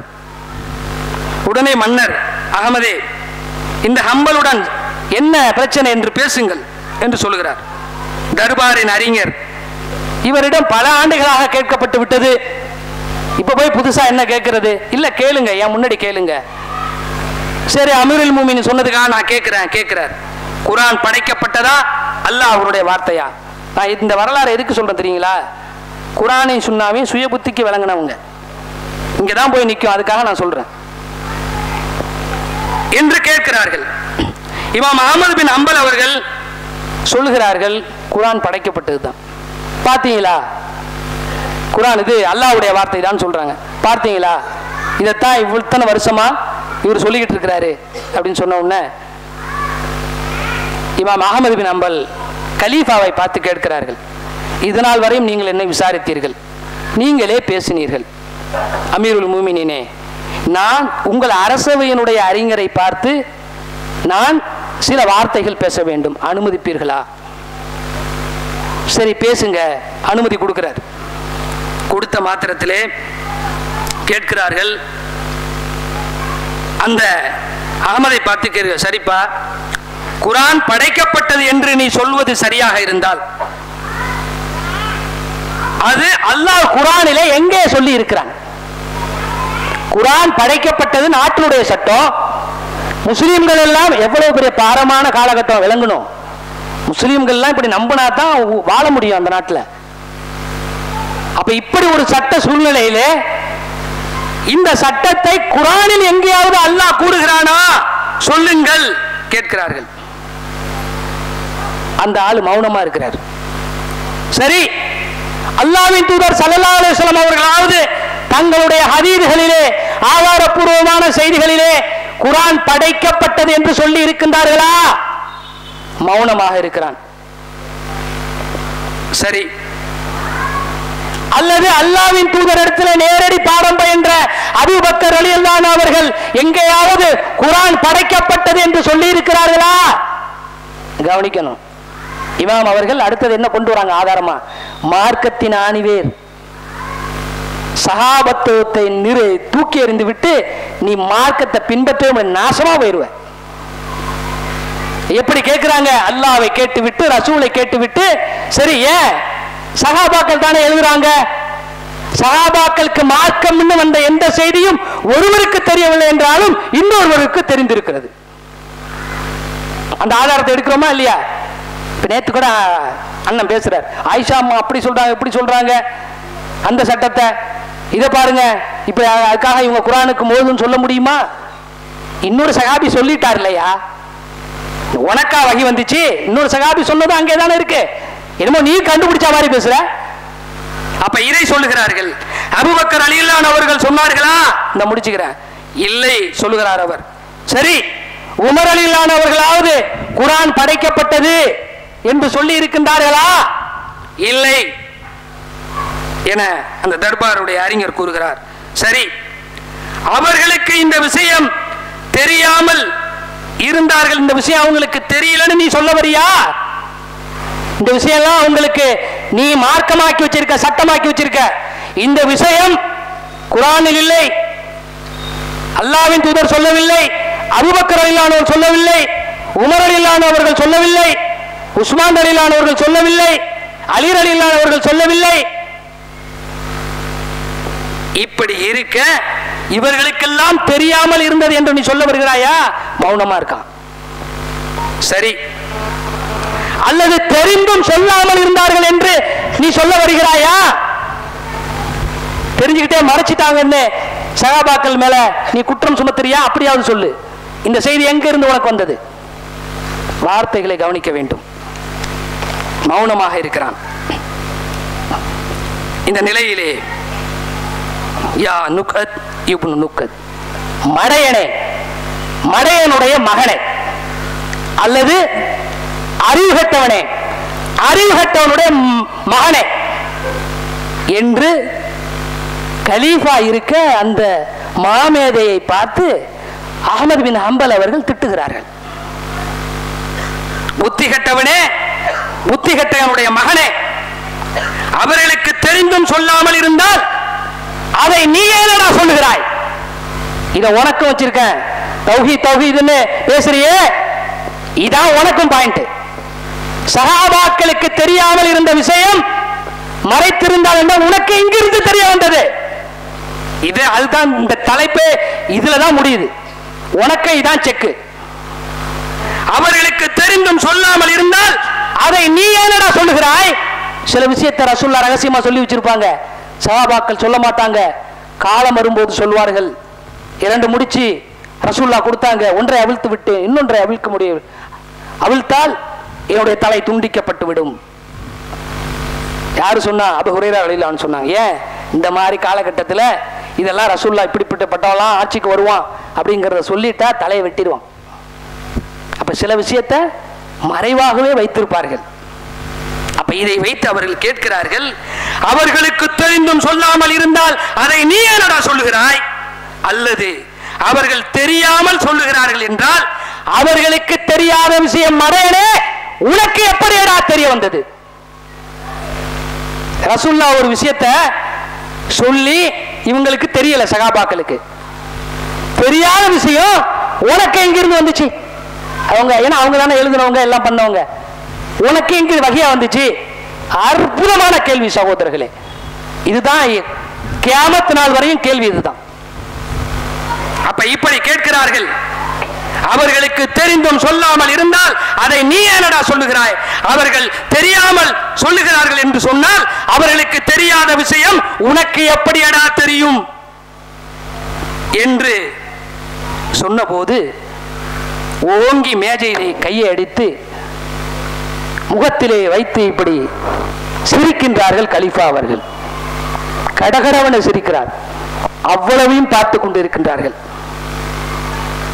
உடனே மன்னர், அகமதே, இந்த ஹம்பலுடன் என்ன பிரச்சனை என்று பேசுங்கள் என்று சொல்லுகிறார். தர்பாரின் அறிஞர் இவரிடம் பல ஆண்டுகளாக கேட்கப்பட்டு விட்டது, இப்ப போய் புதுசா என்ன கேட்கிறது? இல்ல கேளுங்க, என் முன்னாடி கேளுங்க. சரி, அமீருல் மூமினின் சொன்னதுக்காக நான் கேட்கிறார். குர்ஆன் படைக்கப்பட்டதா அல்லாஹ் அவருடைய வார்த்தையா? நான் இந்த வரலாறு எதுக்கு சொல்றேன் தெரியுங்களா? குர்ஆனை சுன்னாவையும் சுய புத்திக்கு விளங்கினவங்க இங்கதான் போய் நிற்கும், அதுக்காக நான் சொல்றேன் என்று கேட்கிறார்கள். இமாம் அஹ்மத் பின் ஹம்பல் அவர்கள் சொல்லுகிறார்கள், குர்ஆன் படைக்கப்பட்டதுதான். பார்த்தீங்களா, குர்ஆன் இது அல்லாஹ்வுடைய வார்த்தை தான் சொல்றாங்க. பார்த்தீங்களா, இதைத்தான் இவ்வளவு வருஷமா இவர் சொல்லிக்கிட்டு இருக்கிறாரு அப்படின்னு சொன்ன உடனே இமாம் அஹ்மத் பின் ஹம்பல் கலீஃபாவை பார்த்து கேட்கிறார்கள், இதனால் வரையும் நீங்கள் என்ன விசாரித்தீர்கள்? நீங்களே பேசினீர்கள். அமீருல் மூமினீனே, நான் உங்கள் அரசவையினுடைய அறிஞரை பார்த்து நான் சில வார்த்தைகள் பேச வேண்டும், அனுமதிப்பீர்களா? சரி பேசுங்க, அனுமதி கொடுக்கிறார். கொடுத்த மாத்திரத்திலே கேட்கிறார்கள், அந்த அகமதை பார்த்து கேட்க, சரிப்பா, குர்ஆன் படைக்கப்பட்டது என்று நீ சொல்வது சரியாக இருந்தால் அது அல்லாஹ் குர்ஆனிலே எங்கே சொல்லி இருக்கிறான்? குர்ஆன் படைக்கப்பட்டது நாட்டினுடைய சட்டம். முஸ்லீம்கள் எல்லாம் எவ்வளவு பெரிய பாரமான காலகட்டம் விளங்கணும். முஸ்லீம்கள் எல்லாம் இப்படி நம்பினா தான் வாழ முடியும் அந்த நாட்டில். அப்ப இப்படி ஒரு சட்ட சூழ்நிலையிலே இந்த சட்டத்தை குர்ஆனில் எங்கேயாவது அல்லாஹ் கூறுகிறானா சொல்லுங்கள் கேட்கிறார்கள். அந்த ஆளு மௌனமா இருக்கிறார். சரி, அல்லாஹ்வின் தூதர் ஸல்லல்லாஹு அலைஹி வஸல்லம் அவர்களாவது தங்களுடைய ஹதீஸ்களிலே ஆதாரப்பூர்வமான செய்திகளிலே குர்ஆன் படைக்கப்பட்டது என்று சொல்லி இருக்கின்றார்களா? மௌனமாக இருக்கிறான். சரி, அல்லது அல்லாஹ்வின் தூதரிடத்தில் நேரடி பாடம் பயின்ற அபூபக்கர் ரலியல்லாஹு அன்ஹு அவர்கள் எங்கேயாவது குர்ஆன் படைக்கப்பட்டது என்று சொல்லி இருக்கிறார்களா? கவனிக்கணும். இமாம் அவர்கள் அடுத்தது என்ன கொண்டு வராங்க ஆதாரமா? மார்க்கத்தின் ஆணிவேர் சஹாபத்துவத்தை தூக்கி எறிந்து விட்டு நீ மார்க்கத்தை பின்பற்ற நாசமா போயிருவ. எப்படி கேட்கிறாங்க? அல்லாஹ்வை கேட்டு விட்டு ரசூலை கேட்டு விட்டு, சரி ஏன் சஹாபாக்கள் தானே எழுதுறாங்க, சஹாபாக்களுக்கு மார்க்கம் வந்த எந்த செய்தியும் ஒருவருக்கு தெரியவில்லை என்றாலும் இன்னொருவருக்கு தெரிந்திருக்கிறது. அந்த ஆதாரத்தை எடுக்கிறோமா இல்லையா? நேற்று கூட அண்ணன் பேசுறார், ஆயிஷா அம்மா அப்படி சொல்றாங்க இப்படி சொல்றாங்க அந்த சட்டத்தை, இதை பாருங்க, இப்ப அதுக்காக இவங்க குர்ஆனுக்கு மோதுன்னு சொல்ல முடியுமா? இன்னொரு சஹாபி சொல்லிட்டார் இல்லையா, உனக்கா வகி வந்துச்சு, இன்னொரு சஹாபி சொன்னதும் அங்கே தானே இருக்கு, என்னமோ நீ கண்டுபிடிச்ச மாதிரி பேசுற. அப்ப இதை சொல்லுகிறார்கள். அபூபக்கர் ரலியல்லாஹு அன்ஹு அவர்கள் சொன்னார்களா? இந்த முடிச்சுக்கிறேன், இல்லை சொல்லுகிறார் அவர். சரி, உமர் ரலியல்லாஹு அன்ஹு அவர்களாவது குர்ஆன் படைக்கப்பட்டது என்று சொல்லி இருக்கின்றார்களா? இல்லை என அந்த தர்பாருடைய அறிஞர் கூறுகிறார். சரி, அவர்களுக்கு இந்த விஷயம் தெரியாமல் இருந்தார்கள், இந்த விஷயம் அவங்களுக்கு தெரியலன்னு நீ சொல்ல வரியா? இந்த விஷயம்லாம் உங்களுக்கு நீ மார்க்கமாக்கி வச்சிருக்க, சட்டமாக்கி வச்சிருக்க. இந்த விஷயம் குர்ஆனில் இல்லை, அல்லாஹ்வின் தூதர் சொல்லவில்லை, அபூபக்கர் ரலியல்லாஹு அன்ஹு சொல்லவில்லை, உமர் ரலியல்லாஹு அன்ஹு அவர்கள் சொல்லவில்லை, உஸ்மான் ரலியல்லாஹு அன்ஹு அவர்கள் சொல்லவில்லை, அலி ரலியல்லாஹு அன்ஹு அவர்கள் சொல்லவில்லை. இப்படி இருக்க இவர்களுக்கெல்லாம் தெரியாமல் இருந்தது என்று நீ சொல்ல வருகிறாயா? மௌனமா இருக்கான். சரி, அல்லது தெரிந்தும் சொல்லாமல் இருந்தார்கள் என்று நீ சொல்ல வருகிறாயா? தெரிஞ்சுக்கிட்டே மறைச்சிட்டாங்கன்னு சஹாபாக்கள் மேல நீ குற்றம் சுமத்துறியா? அப்படியாவது சொல்லு, இந்த செய்தி எங்க இருந்து உனக்கு வந்தது? வார்த்தைகளை கவனிக்க வேண்டும். மௌனமாக இருக்கிறான். இந்த நிலையிலே யா நுகத் இப்னு நுகத், மடையனே, மடையனுடைய மகனே, அல்லது அறிவுகட்டவனே, அறிவுகட்டவனுடைய மகனே என்று கலீஃபா இருக்க அந்த மாமேதையை பார்த்து அஹ்மத் பின் ஹம்பல் அவர்கள் திட்டுகிறார்கள். புத்திகட்டவனே, புத்திகட்டவனுடைய மகனே, அவர்களுக்கு தெரிந்தும் சொல்லாமல் இருந்தால் அதை நீ ஏனடா சொல்லுகிறாய்? இத உனக்கும் வச்சிருக்கேன். தௌஹீத் தௌஹீத்னு பேசுறியே, இதான் உனக்கும் பாயிண்ட். சஹாபாக்களுக்கு தெரியாமல் இருந்த விஷயம் மறைத்திருந்தால் என்ன உனக்கு எங்கிருந்து தெரிய வந்தது? இது அதுதான் இந்த தலைப்பு, இதுலதான் முடியுது. உனக்கு இதான் செக்கு. அவர்களுக்கு தெரிந்தும் சொல்லாமல் இருந்தால் அதை நீ ஏனடா சொல்லுகிறாய்? சில விஷயத்தை ரசூலுல்லாஹ் ரகசியமா சொல்லி வச்சிருப்பாங்க, சஹாபாக்கள் சொல்ல மாட்டாங்க. காலம் வரும்போது சொல்வார்கள். 2 முடிச்சு ரசூலுல்லாஹ் கொடுத்தாங்க, ஒன்றை அவிழ்த்து விட்டு இன்னொன்றை அவிழ்க்க முடியும், அவிழ்த்தால் என்னுடைய தலை துண்டிக்கப்பட்டு விடும். யாரு சொன்னா? அபூ ஹுரைரா ரலியல்லாஹு சொன்னாங்க. ஏன் இந்த மாதிரி காலகட்டத்தில் இதெல்லாம் ரசூலுல்லாஹ் இப்படிப்பட்டவெல்லாம் ஆட்சிக்கு வருவான் அப்படிங்கிறத சொல்லிட்டா தலையை வெட்டிடுவான். அப்ப சில விஷயத்தை மறைவாகவே வைத்திருப்பார்கள். அப்ப இதை வைத்து அவர்கள் கேட்கிறார்கள், அவர்களுக்கு தெரிந்தும் சொல்லாமல் இருந்தால் அதை நீ என்னடா சொல்லுகிறாய்? அல்லது அவர்கள் தெரியாமல் சொல்லுகிறார்கள் என்றால் அவர்களுக்கு தெரியாத விஷயம் மறையனே உனக்கு எப்படியடா தெரிய வந்தது? ரசூலுல்லாஹ் ஒரு விஷயத்தை சொல்லி இவங்களுக்கு தெரியல, சகாபாக்களுக்கு தெரியாத விஷயம் உனக்கு எங்கிருந்து வந்துச்சு? அவங்க ஏன்னா அவங்க தானே எழுதினவங்க, எல்லாம் பண்ணவங்க. உனக்கு எங்க வகையா வந்துச்சு? அற்புதமான கேள்வி சகோதரர்களே. இதுதான் கியாமத் நாள் வரையும் கேள்வி இதுதான். அப்ப இப்படி கேட்கிறார்கள், அவர்களுக்கு தெரிந்தும் சொல்லாமல் இருந்தால் அதை நீ என்னடா சொல்லுகிறாய்? அவர்கள் தெரியாமல் சொல்லுகிறார்கள் என்று சொன்னால் அவர்களுக்கு தெரியாத விஷயம் உனக்கு எப்படியடா தெரியும் என்று சொன்னபோது ஓங்கி மேஜையிலே கையை அடித்து முகத்திலே வைத்து இப்படி சிரிக்கின்றார்கள் கலீஃபா அவர்கள். கடகடவனை சிரிக்கிறார். அவ்வளவையும் பார்த்து கொண்டிருக்கின்றார்கள்.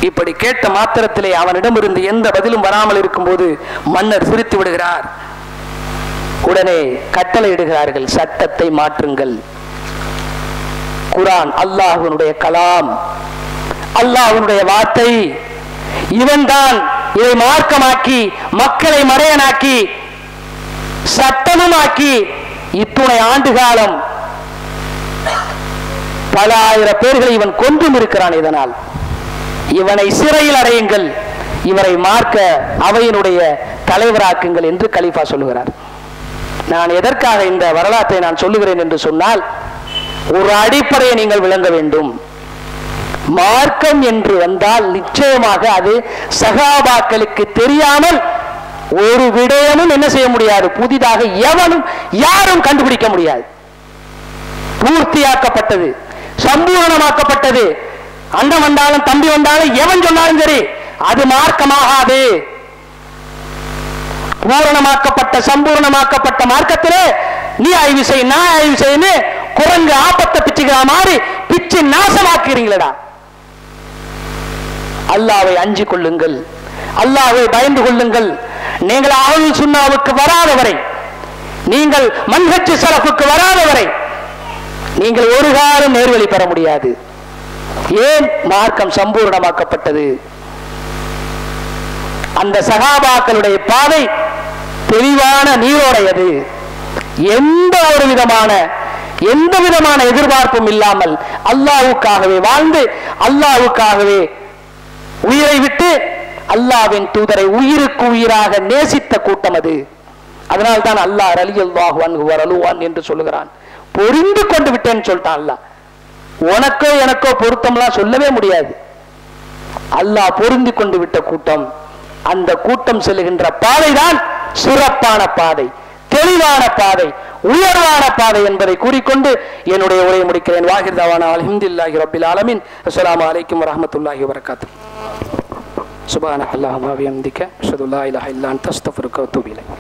இப்படி கேட்ட மாத்திரத்திலே அவனிடமிருந்து எந்த பதிலும் வராமல் இருக்கும்போது மன்னர் சிரித்து விடுகிறார். உடனே கட்டளை இடுகிறார்கள், சட்டத்தை மாற்றுங்கள். குர்ஆன் அல்லாஹ்வினுடைய கலாம், அல்லாஹ்வினுடைய வார்த்தை. இவன்தான் இதை மார்க்கமாக்கி மக்களை மறையனாக்கி சட்டமுமாக்கி இத்துணை ஆண்டு காலம் பல ஆயிரம் பேர்களை இவன் கொன்றும் இருக்கிறான். இதனால் இவனை சிறையில் அடையுங்கள், இவரை மார்க்க அவையினுடைய தலைவராக்குங்கள் என்று கலீஃபா சொல்லுகிறார். நான் எதற்காக இந்த வரலாற்றை நான் சொல்லுகிறேன் என்று சொன்னால், ஒரு அடிப்படையை நீங்கள் விளங்க வேண்டும். மார்க்கம் என்று வந்தால் நிச்சயமாக அது சகாபாக்களுக்கு தெரியாமல் ஒரு விடயமும் என்ன செய்ய முடியாது, புதிதாக எவனும் யாரும் கண்டுபிடிக்க முடியாது. பூர்த்தியாக்கப்பட்டது, சம்பூர்ணமாக்கப்பட்டது. அண்ணன் வந்தாலும் தம்பி வந்தாலும் எவன் சொன்னாலும் சரி அது மார்க்கமாகாது. பூரணமாக்கப்பட்ட சம்பூர்ணமாக்கப்பட்ட மார்க்கத்திலே நீ ஆய்வு செய், நான் ஆய்வு செய்யு, குரங்கு ஆபத்தை பிச்சுக்கிற மாதிரி பிச்சு நாசமாக்குறீங்களா? அல்லாஹ்வை அஞ்சி கொள்ளுங்கள், அல்லாஹ்வை பயந்து கொள்ளுங்கள். நீங்கள் அஹ்லுஸ் சுன்னாவுக்கு வராதவரை, நீங்கள் மன்ஹஜ் ஸலஃபுக்கு வராதவரை நீங்கள் ஒரு காலம் நேர்வழி பெற முடியாது. ஏன்? மார்க்கம் சம்பூர்ணமாக்கப்பட்டது. அந்த சகாபாக்களுடைய பாதை தெளிவான நீரோடையது. எந்த விதமான எதிர்பார்ப்பும் இல்லாமல் அல்லாஹ்வுக்காகவே வாழ்ந்து அல்லாஹ்வுக்காகவே உயிரை விட்டு அல்லாஹ்வின் தூதரை உயிருக்கு உயிராக நேசித்த கூட்டம் அது. அதனால்தான் அல்லாஹ் ரலியல்லாஹு அன்ஹு வ ரலுவான் என்று சொல்லுகிறான். பொருந்து கொண்டு விட்டேன்னு சொல்லிட்டான் அல்லாஹ். உனக்கோ எனக்கோ பொருத்தம்லாம் சொல்லவே முடியாது. அல்லாஹ் பொருந்தி கொண்டு விட்ட கூட்டம். அந்த கூட்டம் செல்லுகின்ற பாதைதான் சிறப்பான பாதை, தெளிவான பாதை, உயர்வான பாதை என்பதை கூறிக்கொண்டு என்னுடைய உரையை முடிக்கிறேன். வாஹிர் தவானா அல்ஹம்துலில்லாஹி ரப்பில் ஆலமீன். அஸ்ஸலாமு அலைக்கும் வரஹ்மத்துல்லாஹி வபரகாத்துஹு. சுப்ஹானல்லாஹி வ பிஹம்திஹி அஷ்ஹது அல்லா இலாஹா இல்லா அன்த அஸ்தக்ஃபிருக வ அத்தூபு இலைக்.